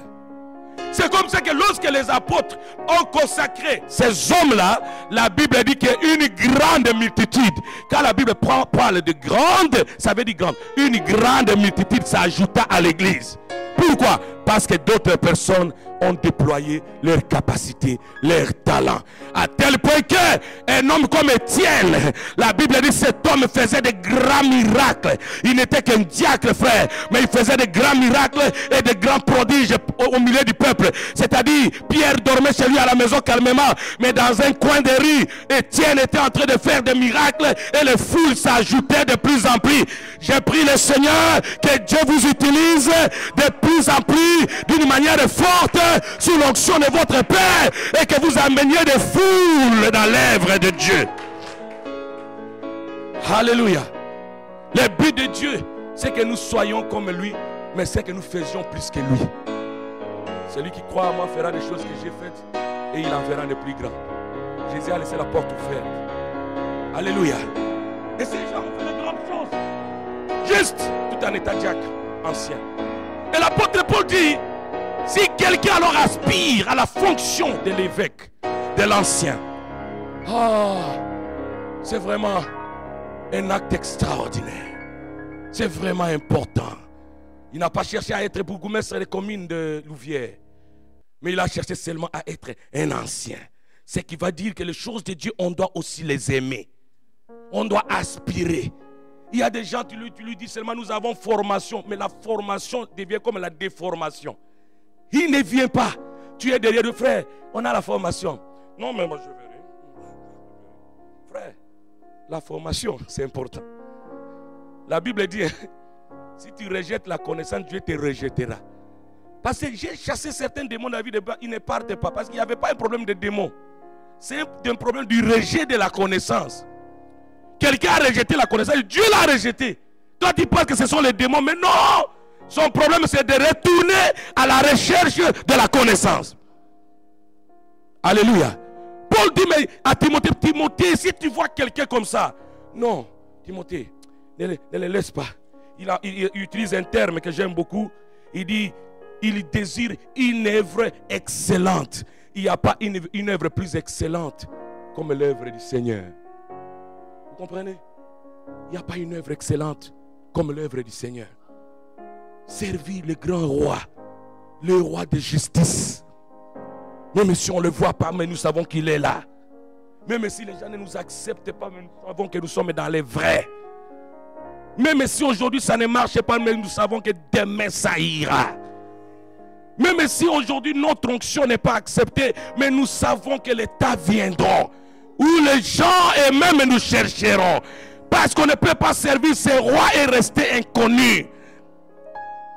C'est comme ça que lorsque les apôtres ont consacré ces hommes-là, la Bible dit qu'il y a une grande multitude. Quand la Bible parle de grande, ça veut dire grande. Une grande multitude s'ajouta à l'église. Pourquoi? Parce que d'autres personnes ont déployé leurs capacités, leurs talents. À tel point qu'un homme comme Étienne, la Bible dit que cet homme faisait de grands miracles. Il n'était qu'un diacre, frère, mais il faisait de grands miracles et de grands prodiges au milieu du peuple. C'est-à-dire, Pierre dormait chez lui à la maison calmement, mais dans un coin de rue, Étienne était en train de faire des miracles et les foules s'ajoutaient de plus en plus. J'ai pris le Seigneur, que Dieu vous utilise de plus en plus d'une manière forte sous l'onction de votre Père et que vous ameniez des foules dans l'œuvre de Dieu. Alléluia. Le but de Dieu, c'est que nous soyons comme lui, mais c'est que nous faisions plus que lui. Celui qui croit à moi fera des choses que j'ai faites et il en verra de plus grands. Jésus a laissé la porte ouverte. Alléluia. Et ces gens ont fait de grandes choses. Juste tout en état diacre ancien. Et l'apôtre Paul dit, si quelqu'un alors aspire à la fonction de l'évêque, de l'ancien, c'est vraiment un acte extraordinaire. C'est vraiment important. Il n'a pas cherché à être bourgmestre des communes de Louvière, mais il a cherché seulement à être un ancien. Ce qui va dire que les choses de Dieu, on doit aussi les aimer. On doit aspirer. Il y a des gens, tu lui dis seulement nous avons formation, mais la formation devient comme la déformation. Il ne vient pas. Tu es derrière le frère, on a la formation. Non, mais moi je verrai. Frère, la formation, c'est important. La Bible dit, si tu rejettes la connaissance, Dieu te rejettera. Parce que j'ai chassé certains démons dans la vie, ils ne partent pas. Parce qu'il n'y avait pas un problème de démons. C'est un problème du rejet de la connaissance. Quelqu'un a rejeté la connaissance, Dieu l'a rejeté. Toi tu penses que ce sont les démons, mais non. Son problème c'est de retourner à la recherche de la connaissance. Alléluia. Paul dit mais à Timothée, Timothée, si tu vois quelqu'un comme ça, non, Timothée, ne le laisse pas. Il utilise un terme que j'aime beaucoup. Il dit, il désire une œuvre excellente. Il n'y a pas une œuvre plus excellente comme l'œuvre du Seigneur. Vous comprenez? Il n'y a pas une œuvre excellente comme l'œuvre du Seigneur. Servir le grand roi, le roi de justice. Même si on ne le voit pas, mais nous savons qu'il est là. Même si les gens ne nous acceptent pas, mais nous savons que nous sommes dans les vrais. Même si aujourd'hui ça ne marche pas, mais nous savons que demain ça ira. Même si aujourd'hui notre onction n'est pas acceptée, mais nous savons que les temps viendront où les gens eux-mêmes nous chercheront. Parce qu'on ne peut pas servir ces rois et rester inconnu.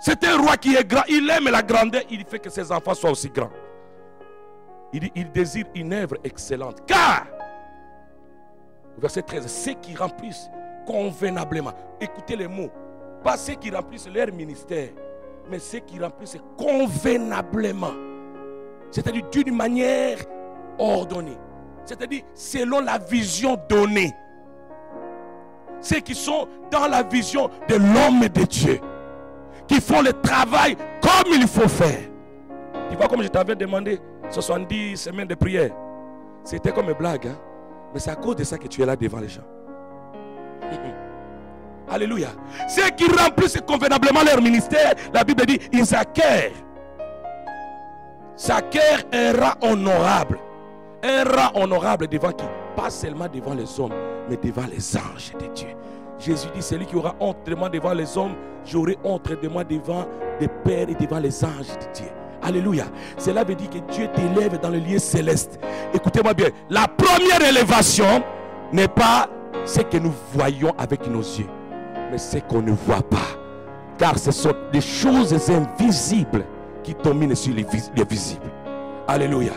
C'est un roi qui est grand, il aime la grandeur, il fait que ses enfants soient aussi grands. Il désire une œuvre excellente. Car, verset 13, ceux qui remplissent convenablement, écoutez les mots, pas ceux qui remplissent leur ministère, mais ceux qui remplissent convenablement, c'est-à-dire d'une manière ordonnée, c'est-à-dire selon la vision donnée. Ceux qui sont dans la vision de l'homme de Dieu, qui font le travail comme il faut faire. Tu vois, comme je t'avais demandé 70 semaines de prière, c'était comme une blague, hein? Mais c'est à cause de ça que tu es là devant les gens. Alléluia. Ceux qui remplissent convenablement leur ministère, la Bible dit, ils acquièrent. S'acquièrent un rang honorable. Un rang honorable devant qui? Pas seulement devant les hommes, mais devant les anges de Dieu. Jésus dit, celui qui aura honte de moi devant les hommes, j'aurai honte de moi devant les pères et devant les anges de Dieu. Alléluia. Cela veut dire que Dieu t'élève dans le lieu céleste. Écoutez-moi bien. La première élévation n'est pas ce que nous voyons avec nos yeux, mais ce qu'on ne voit pas. Car ce sont des choses invisibles qui dominent sur les visibles. Alléluia.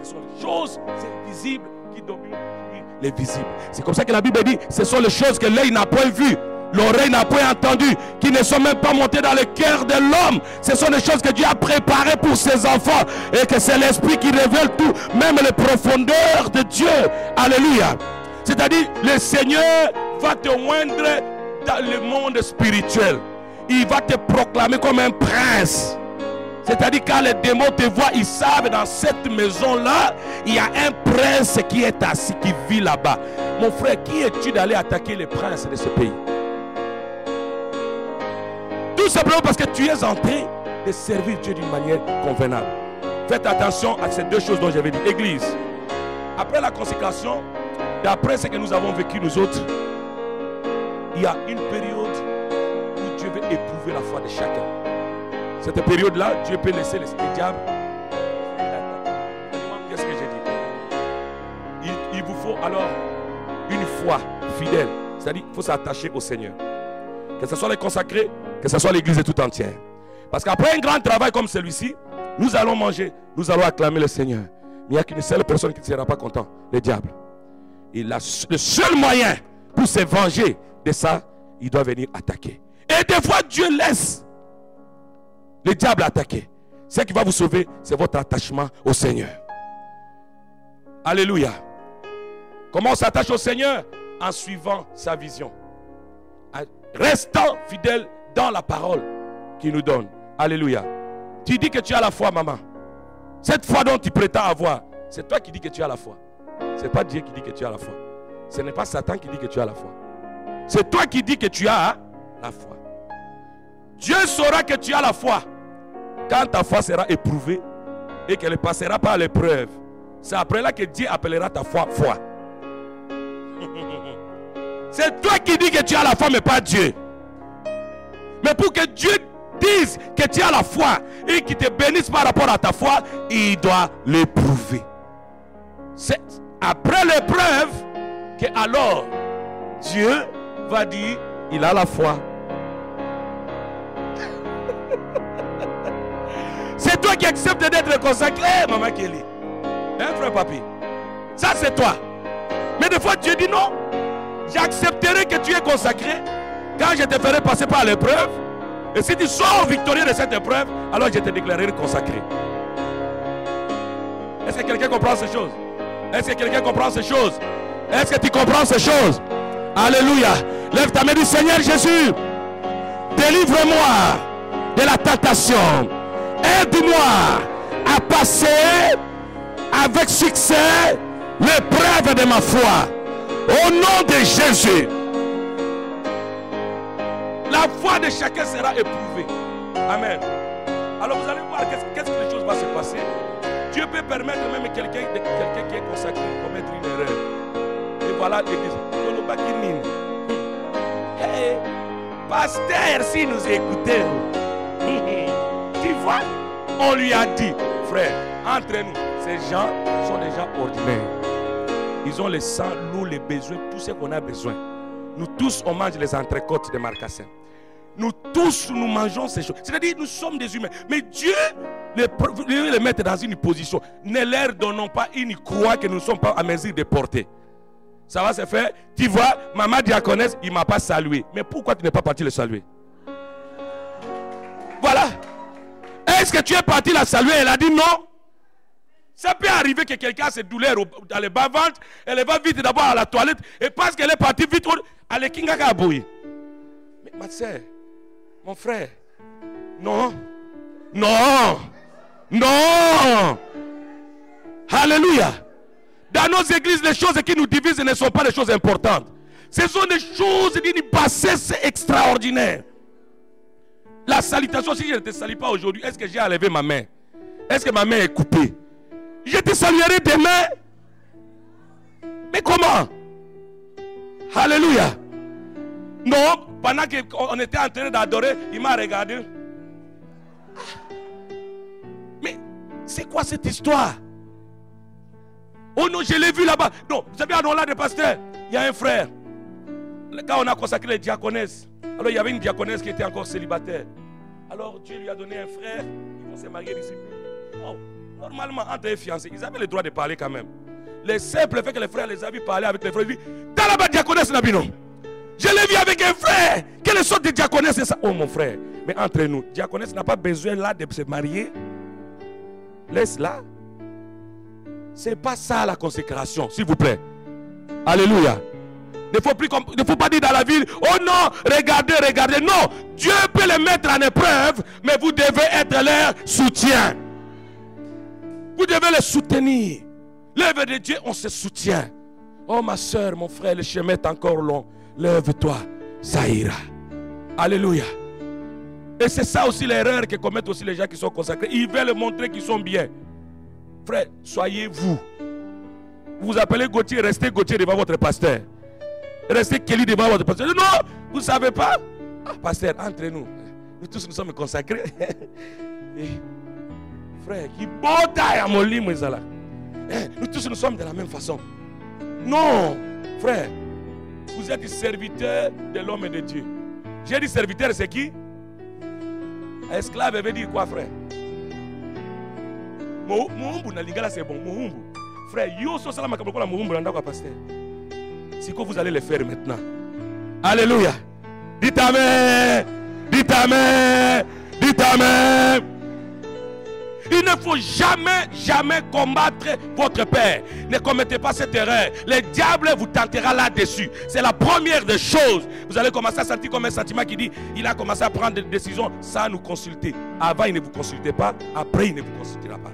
Ce sont les choses invisibles qui dominent sur les visibles. C'est comme ça que la Bible dit, ce sont les choses que l'œil n'a point vues, l'oreille n'a point entendu, qui ne sont même pas montées dans le cœur de l'homme. Ce sont des choses que Dieu a préparées pour ses enfants. Et que c'est l'Esprit qui révèle tout, même les profondeurs de Dieu. Alléluia. C'est-à-dire, le Seigneur va te moindre dans le monde spirituel. Il va te proclamer comme un prince. C'est-à-dire, quand les démons te voient, ils savent dans cette maison-là, il y a un prince qui est assis, qui vit là-bas. Mon frère, qui es-tu d'aller attaquer les princes de ce pays? Tout simplement parce que tu es en train de servir Dieu d'une manière convenable. Faites attention à ces deux choses dont j'avais dit. Église, après la consécration, d'après ce que nous avons vécu nous autres, il y a une période où Dieu veut éprouver la foi de chacun. Cette période-là, Dieu peut laisser le diable. Qu'est-ce que j'ai dit? Il vous faut alors une foi fidèle. C'est-à-dire qu'il faut s'attacher au Seigneur. Que ce soit les consacrés, que ce soit l'église tout entière. Parce qu'après un grand travail comme celui-ci, nous allons manger, nous allons acclamer le Seigneur. Mais il n'y a qu'une seule personne qui ne sera pas content, le diable. Et le seul moyen pour se venger de ça, il doit venir attaquer. Et des fois, Dieu laisse le diable attaquer. Ce qui va vous sauver, c'est votre attachement au Seigneur. Alléluia. Comment on s'attache au Seigneur? En suivant sa vision. En restant fidèle dans la parole qu'il nous donne. Alléluia. Tu dis que tu as la foi, maman. Cette foi dont tu prétends avoir, c'est toi qui dis que tu as la foi. Ce n'est pas Dieu qui dit que tu as la foi. Ce n'est pas Satan qui dit que tu as la foi. C'est toi qui dis que tu as la foi. Dieu saura que tu as la foi quand ta foi sera éprouvée et qu'elle ne passera pas à l'épreuve. C'est après là que Dieu appellera ta foi foi. C'est toi qui dis que tu as la foi, mais pas Dieu. Mais pour que Dieu dise que tu as la foi et qu'il te bénisse par rapport à ta foi, il doit l'éprouver. C'est après l'épreuve que alors Dieu va dire il a la foi. C'est toi qui acceptes d'être consacré, maman Kelly. Hein, frère papi? Ça c'est toi. Mais des fois Dieu dit non. J'accepterai que tu es consacré quand je te ferai passer par l'épreuve. Et si tu sors victorieux de cette épreuve, alors je te déclarerai consacré. Est-ce que quelqu'un comprend ces choses? Est-ce que quelqu'un comprend ces choses? Est-ce que tu comprends ces choses? Alléluia. Lève ta main et dis Seigneur Jésus, délivre-moi de la tentation. Aide-moi à passer avec succès l'épreuve de ma foi. Au nom de Jésus. La foi de chacun sera éprouvée. Amen. Alors vous allez voir qu'est-ce que les choses vont se passer. Dieu peut permettre même quelqu'un qui est consacré de commettre une erreur. Et voilà l'église. Hey, pasteur, si nous écoutons, tu vois, on lui a dit, frère, entre nous, ces gens sont des gens ordinaires. Ils ont le sang, l'eau, les besoins, tout ce qu'on a besoin. Nous tous, on mange les entrecôtes de marcassins. Nous tous, nous mangeons ces choses. C'est-à-dire, nous sommes des humains. Mais Dieu les met dans une position. Ne leur donnons pas une croix que nous ne sommes pas à mesure de porter. Ça va se faire. Tu vois, maman diaconesse, il ne m'a pas salué. Mais pourquoi tu n'es pas parti le saluer? Voilà. Est-ce que tu es parti la saluer? Elle a dit non. Ça peut arriver que quelqu'un a ses douleurs dans les bas-ventres. Elle va vite d'abord à la toilette. Et parce qu'elle est partie vite, elle est kinga bouille. Mais ma soeur, mon frère, non, non, non. Alléluia. Dans nos églises, les choses qui nous divisent ne sont pas des choses importantes. Ce sont des choses d'une bassesse extraordinaire. La salutation, si je ne te salue pas aujourd'hui, est-ce que j'ai à lever ma main? Est-ce que ma main est coupée? Je te saluerai demain. Mais comment? Alléluia. Non, pendant qu'on était en train d'adorer, il m'a regardé. Mais c'est quoi cette histoire? Oh non, je l'ai vu là-bas. Non, vous savez, à Nola de pasteur, il y a un frère. Quand on a consacré les diaconesses, alors il y avait une diaconesse qui était encore célibataire. Alors Dieu lui a donné un frère, ils vont se marier d'ici. Oh. Normalement, entre les fiancés, ils avaient le droit de parler quand même. Le simple fait que les frères les avaient parlé avec les frères, ils disent, dans la bas diaconesse, Nabino. Je l'ai vu avec un frère. Quelle sorte de diaconesse c'est ça? Oh mon frère, mais entre nous, diaconesse n'a pas besoin là de se marier. Laisse-la. C'est pas ça la consécration, s'il vous plaît. Alléluia. Il ne faut pas dire dans la ville, oh non, regardez, regardez. Non, Dieu peut les mettre en épreuve, mais vous devez être leur soutien. Vous devez les soutenir. L'œuvre de Dieu, on se soutient. Oh ma soeur, mon frère, le chemin est encore long. Lève-toi, ça ira. Alléluia. Et c'est ça aussi l'erreur que commettent aussi les gens qui sont consacrés. Ils veulent montrer qu'ils sont bien. Frère, soyez vous. Vous vous appelez Gauthier, restez Gauthier devant votre pasteur. Restez Kelly devant votre pasteur. Non, vous ne savez pas. Ah, pasteur, entre nous. Nous tous nous sommes consacrés. Frère, qui bataille à mon lit, nous tous nous sommes de la même façon. Non, frère, vous êtes serviteur de l'homme et de Dieu. J'ai dit serviteur, c'est qui? Esclave veut dire quoi, frère? Mohumbu na lingala c'est bon. Mohumbu. Frère, yo so sala makambo la mohumbu nanda kwa pasteur. C'est que vous allez le faire maintenant. Alléluia. Dites amen. Dites amen. Dites amen. Il ne faut jamais, jamais combattre votre père. Ne commettez pas cette erreur. Le diable vous tentera là-dessus. C'est la première des choses. Vous allez commencer à sentir comme un sentiment qui dit, il a commencé à prendre des décisions sans nous consulter. Avant, il ne vous consultait pas. Après, il ne vous consultera pas.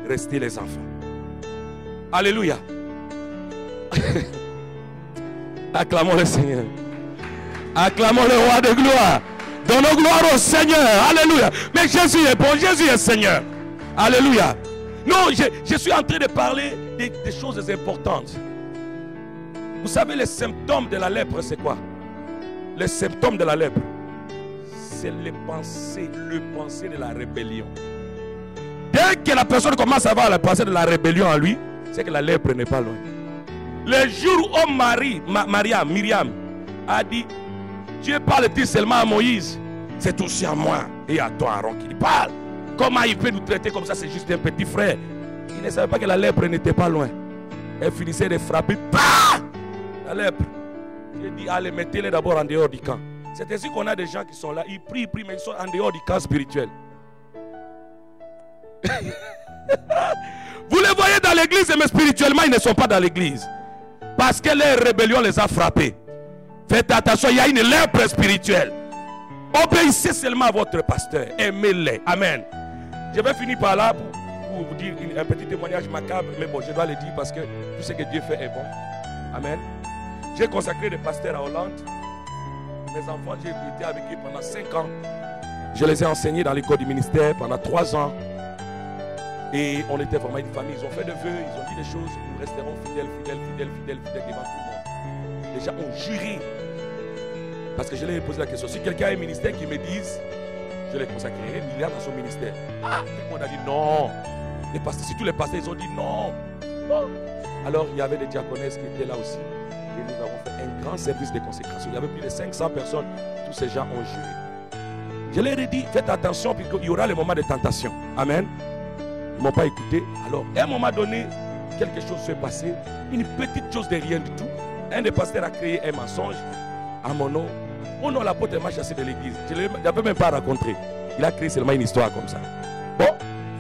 Restez les enfants. Alléluia. Acclamons le Seigneur. Acclamons le roi de gloire. Donnons gloire au Seigneur. Alléluia. Mais Jésus est bon. Jésus est Seigneur. Alléluia. Non, je suis en train de parler des choses importantes. Vous savez, les symptômes de la lèpre, c'est quoi? Les symptômes de la lèpre, c'est les pensées de la rébellion. Dès que la personne commence à avoir la pensée de la rébellion en lui, c'est que la lèpre n'est pas loin. Le jour où Myriam a dit, Dieu parle-t-il seulement à Moïse? C'est aussi à moi et à toi, Aaron, qui parle. Comment il peut nous traiter comme ça? C'est juste un petit frère. Il ne savait pas que la lèpre n'était pas loin. Elle finissait de frapper. Bah! La lèpre. J'ai dit, allez, mettez-les d'abord en dehors du camp. C'est ainsi qu'on a des gens qui sont là. Ils prient, mais ils sont en dehors du camp spirituel. Vous les voyez dans l'église, mais spirituellement, ils ne sont pas dans l'église. Parce que leur rébellion les a frappés. Faites attention, il y a une lèpre spirituelle. Obéissez seulement à votre pasteur. Aimez-les. Amen. Je vais finir par là pour vous dire un petit témoignage macabre. Mais bon, je dois le dire parce que tout ce que Dieu fait est bon. Amen. J'ai consacré des pasteurs à Hollande. Mes enfants, j'ai été avec eux pendant 5 ans. Je les ai enseignés dans l'école du ministère pendant 3 ans. Et on était vraiment une famille. Ils ont fait des vœux, ils ont dit des choses. Nous resterons fidèles devant tout le monde. Les gens ont juré. Parce que je leur ai posé la question. Si quelqu'un a un ministère qui me dise, je les consacrerai 1 milliard dans son ministère. Ah, tout le monde a dit non. Les pasteurs, si tous les pasteurs, ils ont dit non. Non. Alors, il y avait des diaconesses qui étaient là aussi. Et nous avons fait un grand service de consécration. Il y avait plus de 500 personnes. Tous ces gens ont juré. Je leur ai dit, faites attention, puisqu'il y aura les moments de tentation. Amen. Ils ne m'ont pas écouté. Alors, à un moment donné, quelque chose s'est passé. Une petite chose de rien du tout. Un des pasteurs a créé un mensonge à mon nom. Oh non, l'apôtre m'a chassé de l'église. Je ne l'avais même pas rencontré. Il a créé seulement une histoire comme ça. Bon,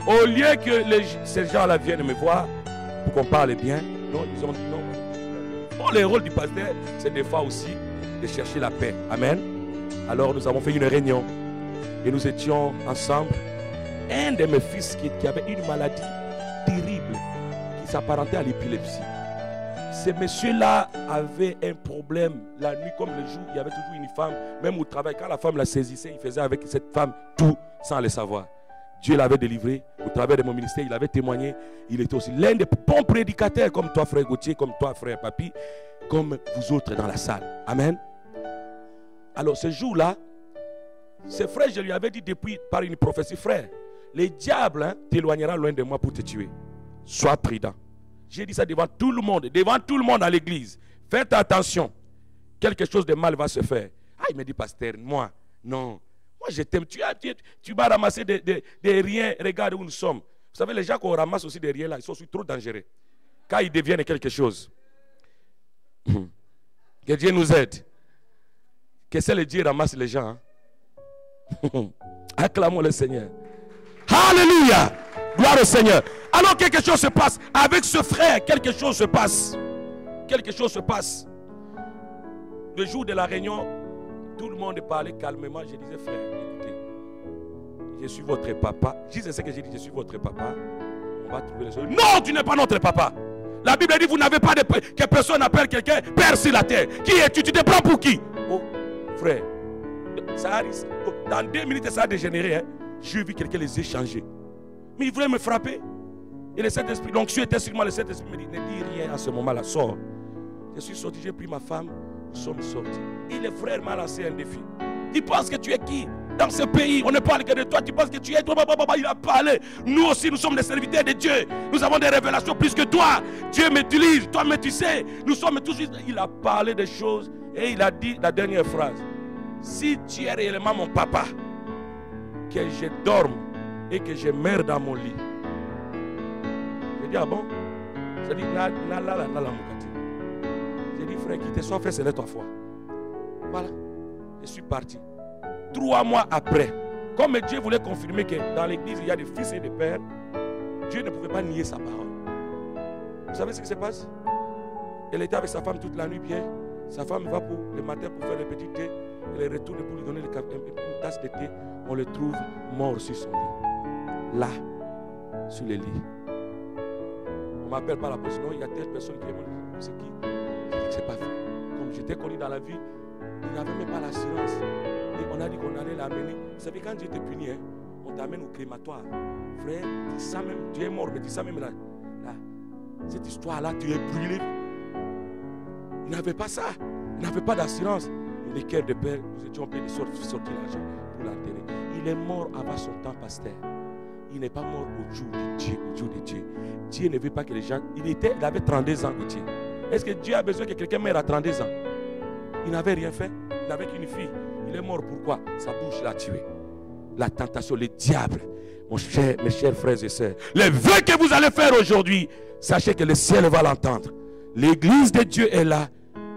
au lieu que ces gens-là viennent me voir pour qu'on parle bien, non, ils ont dit non. Bon, le rôle du pasteur, c'est des fois aussi de chercher la paix. Amen. Alors nous avons fait une réunion et nous étions ensemble. Un de mes fils qui avait une maladie terrible qui s'apparentait à l'épilepsie. Ce monsieur-là avait un problème la nuit comme le jour. Il y avait toujours une femme, même au travail. Quand la femme la saisissait, il faisait avec cette femme tout sans le savoir. Dieu l'avait délivré. Au travers de mon ministère, il avait témoigné. Il était aussi l'un des bons prédicateurs comme toi, frère Gauthier, comme toi, frère Papi, comme vous autres dans la salle. Amen. Alors ce jour-là, ce frère, je lui avais dit depuis par une prophétie, frère, le diable t'éloignera loin de moi pour te tuer. Sois prudent. J'ai dit ça devant tout le monde à l'église. Faites attention. Quelque chose de mal va se faire. Ah, il me dit, pasteur, moi, non. Moi, je t'aime. Tu vas ramasser des riens. Regarde où nous sommes. Vous savez, les gens qu'on ramasse aussi des riens là, ils sont aussi trop dangereux. Quand ils deviennent quelque chose. Que Dieu nous aide. Que c'est le Dieu ramasse les gens. Hein? Acclamons le Seigneur. Alléluia. Gloire au Seigneur. Alors quelque chose se passe. Avec ce frère, quelque chose se passe. Quelque chose se passe. Le jour de la réunion, tout le monde parlait calmement. Je disais, frère, écoutez, je suis votre papa. Je disais ce que j'ai dit, je suis votre papa. On va trouver les choses. Non, tu n'es pas notre papa. La Bible dit, vous n'avez pas de père. Que personne n'appelle quelqu'un père sur la terre. Qui es-tu? Tu te prends pour qui? Oh, frère, ça arrive. Dans 2 minutes, ça a dégénéré. Hein. J'ai vu quelqu'un les échanger. Mais il voulait me frapper. Et le Saint-Esprit, donc je était sur moi, le Saint-Esprit me dit, ne dis rien à ce moment-là, sors. Je suis sorti, j'ai pris ma femme, nous sommes sortis. Et le frère m'a lancé un défi. Tu penses que tu es qui? Dans ce pays, on ne parle que de toi, tu penses que tu es toi, il a parlé. Nous aussi, nous sommes des serviteurs de Dieu. Nous avons des révélations plus que toi. Dieu m'utilise, toi mais tu sais. Nous sommes tous, il a parlé des choses et il a dit la dernière phrase. Si tu es réellement mon papa, que je dorme et que je meurs dans mon lit. Je dis, ah bon? Je dis, j'ai dit, frère, qui te soit fait, c'est ta foi. Voilà, je suis parti. 3 mois après, comme Dieu voulait confirmer que dans l'église il y a des fils et des pères, Dieu ne pouvait pas nier sa parole. Vous savez ce qui se passe? Elle était avec sa femme toute la nuit bien. Sa femme va pour le matin pour faire le petit thé. Elle retourne pour lui donner une tasse de thé. On le trouve mort sur son lit. Là, sur le lit. On m'appelle par la poste. Non, il y a telle personne qui est morte. C'est qui? Je dis que c'est pas vrai. Comme j'étais connu dans la vie, il n'y avait même pas l'assurance. Et on a dit qu'on allait l'amener. Vous savez, quand Dieu te punit, hein, on t'amène au crématoire. Frère, tu sens même, tu es mort, mais tu sens même là. Cette histoire-là, tu es brûlé. Il n'avait pas ça. Il n'avait pas d'assurance. Les cœurs de père, nous étions obligés de sortir l'argent pour l'enterrer. Il est mort avant son temps, pasteur. Il n'est pas mort au jour de Dieu. Au jour de Dieu. Dieu ne veut pas que les gens... Il avait 32 ans, Dieu. Est-ce que Dieu a besoin que quelqu'un meure à 32 ans? Il n'avait rien fait. Il n'avait qu'une fille. Il est mort pourquoi? Sa bouche l'a tué. La tentation, le diable. Mes chers frères et sœurs, les vœux que vous allez faire aujourd'hui, sachez que le ciel va l'entendre. L'église de Dieu est là.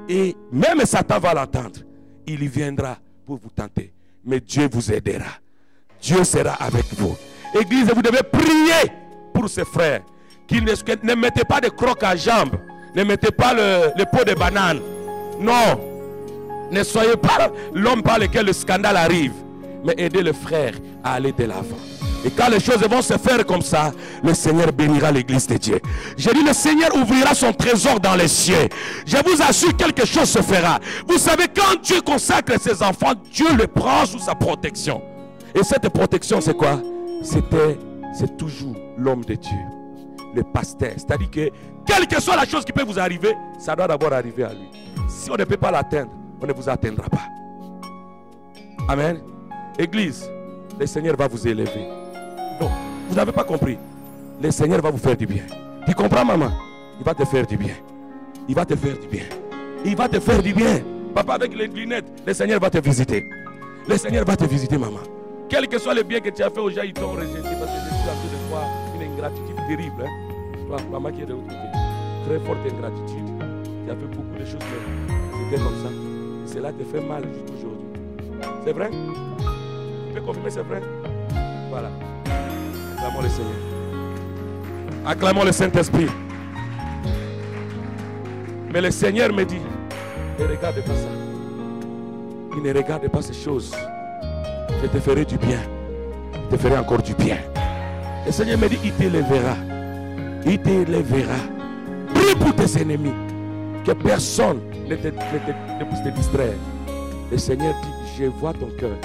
Et même Satan va l'entendre. Il y viendra pour vous tenter. Mais Dieu vous aidera. Dieu sera avec vous. Église, vous devez prier pour ces frères. Qu'ils ne mettez pas de crocs à jambes. Ne mettez pas le pot de banane. Non. Ne soyez pas l'homme par lequel le scandale arrive. Mais aidez le frère à aller de l'avant. Et quand les choses vont se faire comme ça, le Seigneur bénira l'église de Dieu. J'ai dit, le Seigneur ouvrira son trésor dans les cieux. Je vous assure, quelque chose se fera. Vous savez, quand Dieu consacre ses enfants, Dieu les prend sous sa protection. Et cette protection, c'est quoi? C'est toujours l'homme de Dieu, le pasteur. C'est-à-dire que, quelle que soit la chose qui peut vous arriver, ça doit d'abord arriver à lui. Si on ne peut pas l'atteindre, on ne vous atteindra pas. Amen. Église, le Seigneur va vous élever. Non, vous n'avez pas compris. Le Seigneur va vous faire du bien. Tu comprends, maman? Il va te faire du bien. Il va te faire du bien. Il va te faire du bien. Papa, avec les lunettes, le Seigneur va te visiter. Le Seigneur va te visiter, maman. Quel que soit le bien que tu as fait aux gens, ils t'ont rejeté. Parce que je suis en train de voir une ingratitude terrible. Hein? Toi, maman qui est de l'autre côté. Très forte ingratitude. Tu as fait beaucoup de choses, mais c'était comme ça. Et cela te fait mal jusqu'aujourd'hui. C'est vrai? Tu peux confirmer, c'est vrai? Voilà. Acclamons le Seigneur. Acclamons le Saint-Esprit. Mais le Seigneur me dit, ne regarde pas ça. Il ne regarde pas ces choses. Je te ferai du bien. Je te ferai encore du bien. Le Seigneur me dit, il t'élèvera. Il t'élèvera. Prie pour tes ennemis. Que personne ne puisse te distraire. Le Seigneur dit, je vois ton cœur.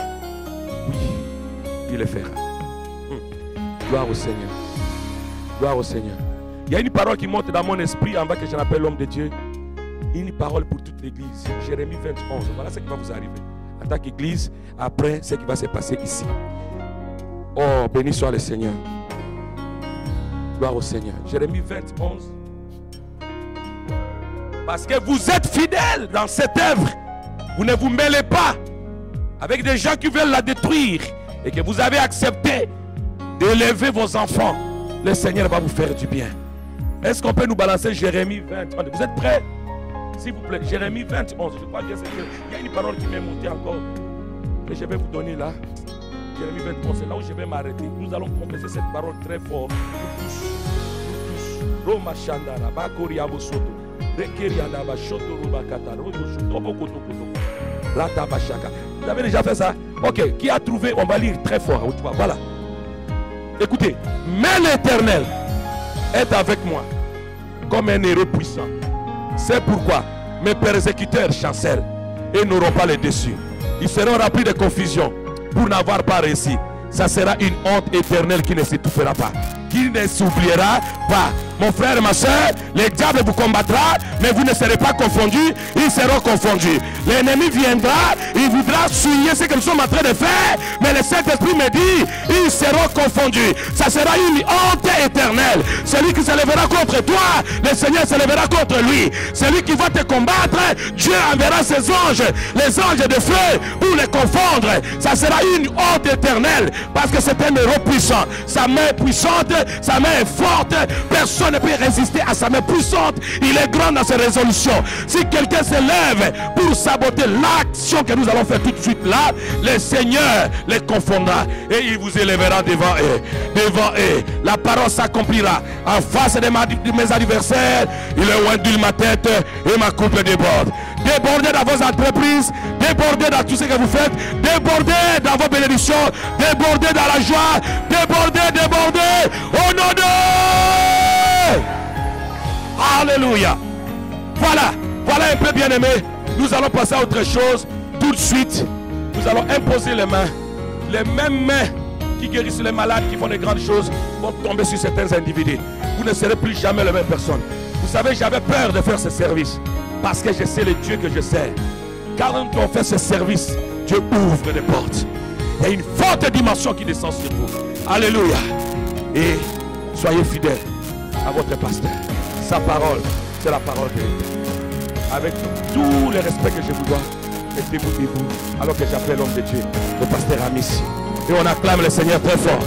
Oui, il le fera. Gloire au Seigneur. Gloire au Seigneur. Il y a une parole qui monte dans mon esprit avant que je l'appelle l'homme de Dieu. Une parole pour toute l'église. Jérémie 21. Voilà ce qui va vous arriver. En tant qu'église, après ce qui va se passer ici. Oh, béni soit le Seigneur. Gloire au Seigneur. Jérémie 21. Parce que vous êtes fidèles dans cette œuvre. Vous ne vous mêlez pas avec des gens qui veulent la détruire. Et que vous avez accepté d'élever vos enfants. Le Seigneur va vous faire du bien. Est-ce qu'on peut nous balancer Jérémie 21? Vous êtes prêts? S'il vous plaît, Jérémie 21. Je crois bien qu'il y a une parole qui m'est montée encore. Que je vais vous donner là. Jérémie 21, c'est là où je vais m'arrêter. Nous allons confesser cette parole très fort. Nous tous. Roma Chandara, Bakori Abosoto, Rekeriana Bashoto Rubakata, Royoshoto, Bokotokoto, Rata Bashaka. Vous avez déjà fait ça? Ok, qui a trouvé? On va lire très fort. Voilà. Écoutez, mais l'Éternel est avec moi comme un héros puissant. C'est pourquoi mes persécuteurs chancellent et n'auront pas le dessus. Ils seront remplis de confusion pour n'avoir pas réussi. Ça sera une honte éternelle qui ne s'étouffera pas, qui ne s'oubliera pas. Mon frère et ma soeur, le diable vous combattra, mais vous ne serez pas confondus, ils seront confondus. L'ennemi viendra, il voudra souiller ce que nous sommes en train de faire, mais le Saint-Esprit me me dit, ils seront confondus. Ça sera une honte éternelle. Celui qui se lèvera contre toi, le Seigneur se lèvera contre lui. Celui qui va te combattre, Dieu enverra ses anges, les anges de feu, pour les confondre. Ça sera une honte éternelle, parce que c'est un héros puissant. Sa main est puissante, sa main est forte. Personne ne peut résister à sa main puissante. Il est grand dans ses résolutions. Si quelqu'un se lève pour saboter l'action que nous allons faire tout de suite là, le Seigneur les confondra et il vous élèvera devant eux. Devant eux, la parole s'accomplira. En face de mes adversaires, il est oindule ma tête et ma coupe déborde. Débordez dans vos entreprises, débordez dans tout ce que vous faites, débordez dans vos bénédictions, débordez dans la joie, débordez, débordez au nom de... Alléluia. Voilà un peu bien aimé. Nous allons passer à autre chose tout de suite. Nous allons imposer les mains. Les mêmes mains qui guérissent les malades, qui font de grandes choses, vont tomber sur certains individus. Vous ne serez plus jamais la même personne. Vous savez, j'avais peur de faire ce service parce que je sais le Dieu que je sais. Car quand on fait ce service, Dieu ouvre des portes. Il y a une forte dimension qui descend sur vous. Alléluia. Et soyez fidèles à votre pasteur. Sa parole, c'est la parole de Dieu. Avec tout le respect que je vous dois, mettez-vous debout alors que j'appelle l'homme de Dieu, le pasteur Amici. Et on acclame le Seigneur très fort.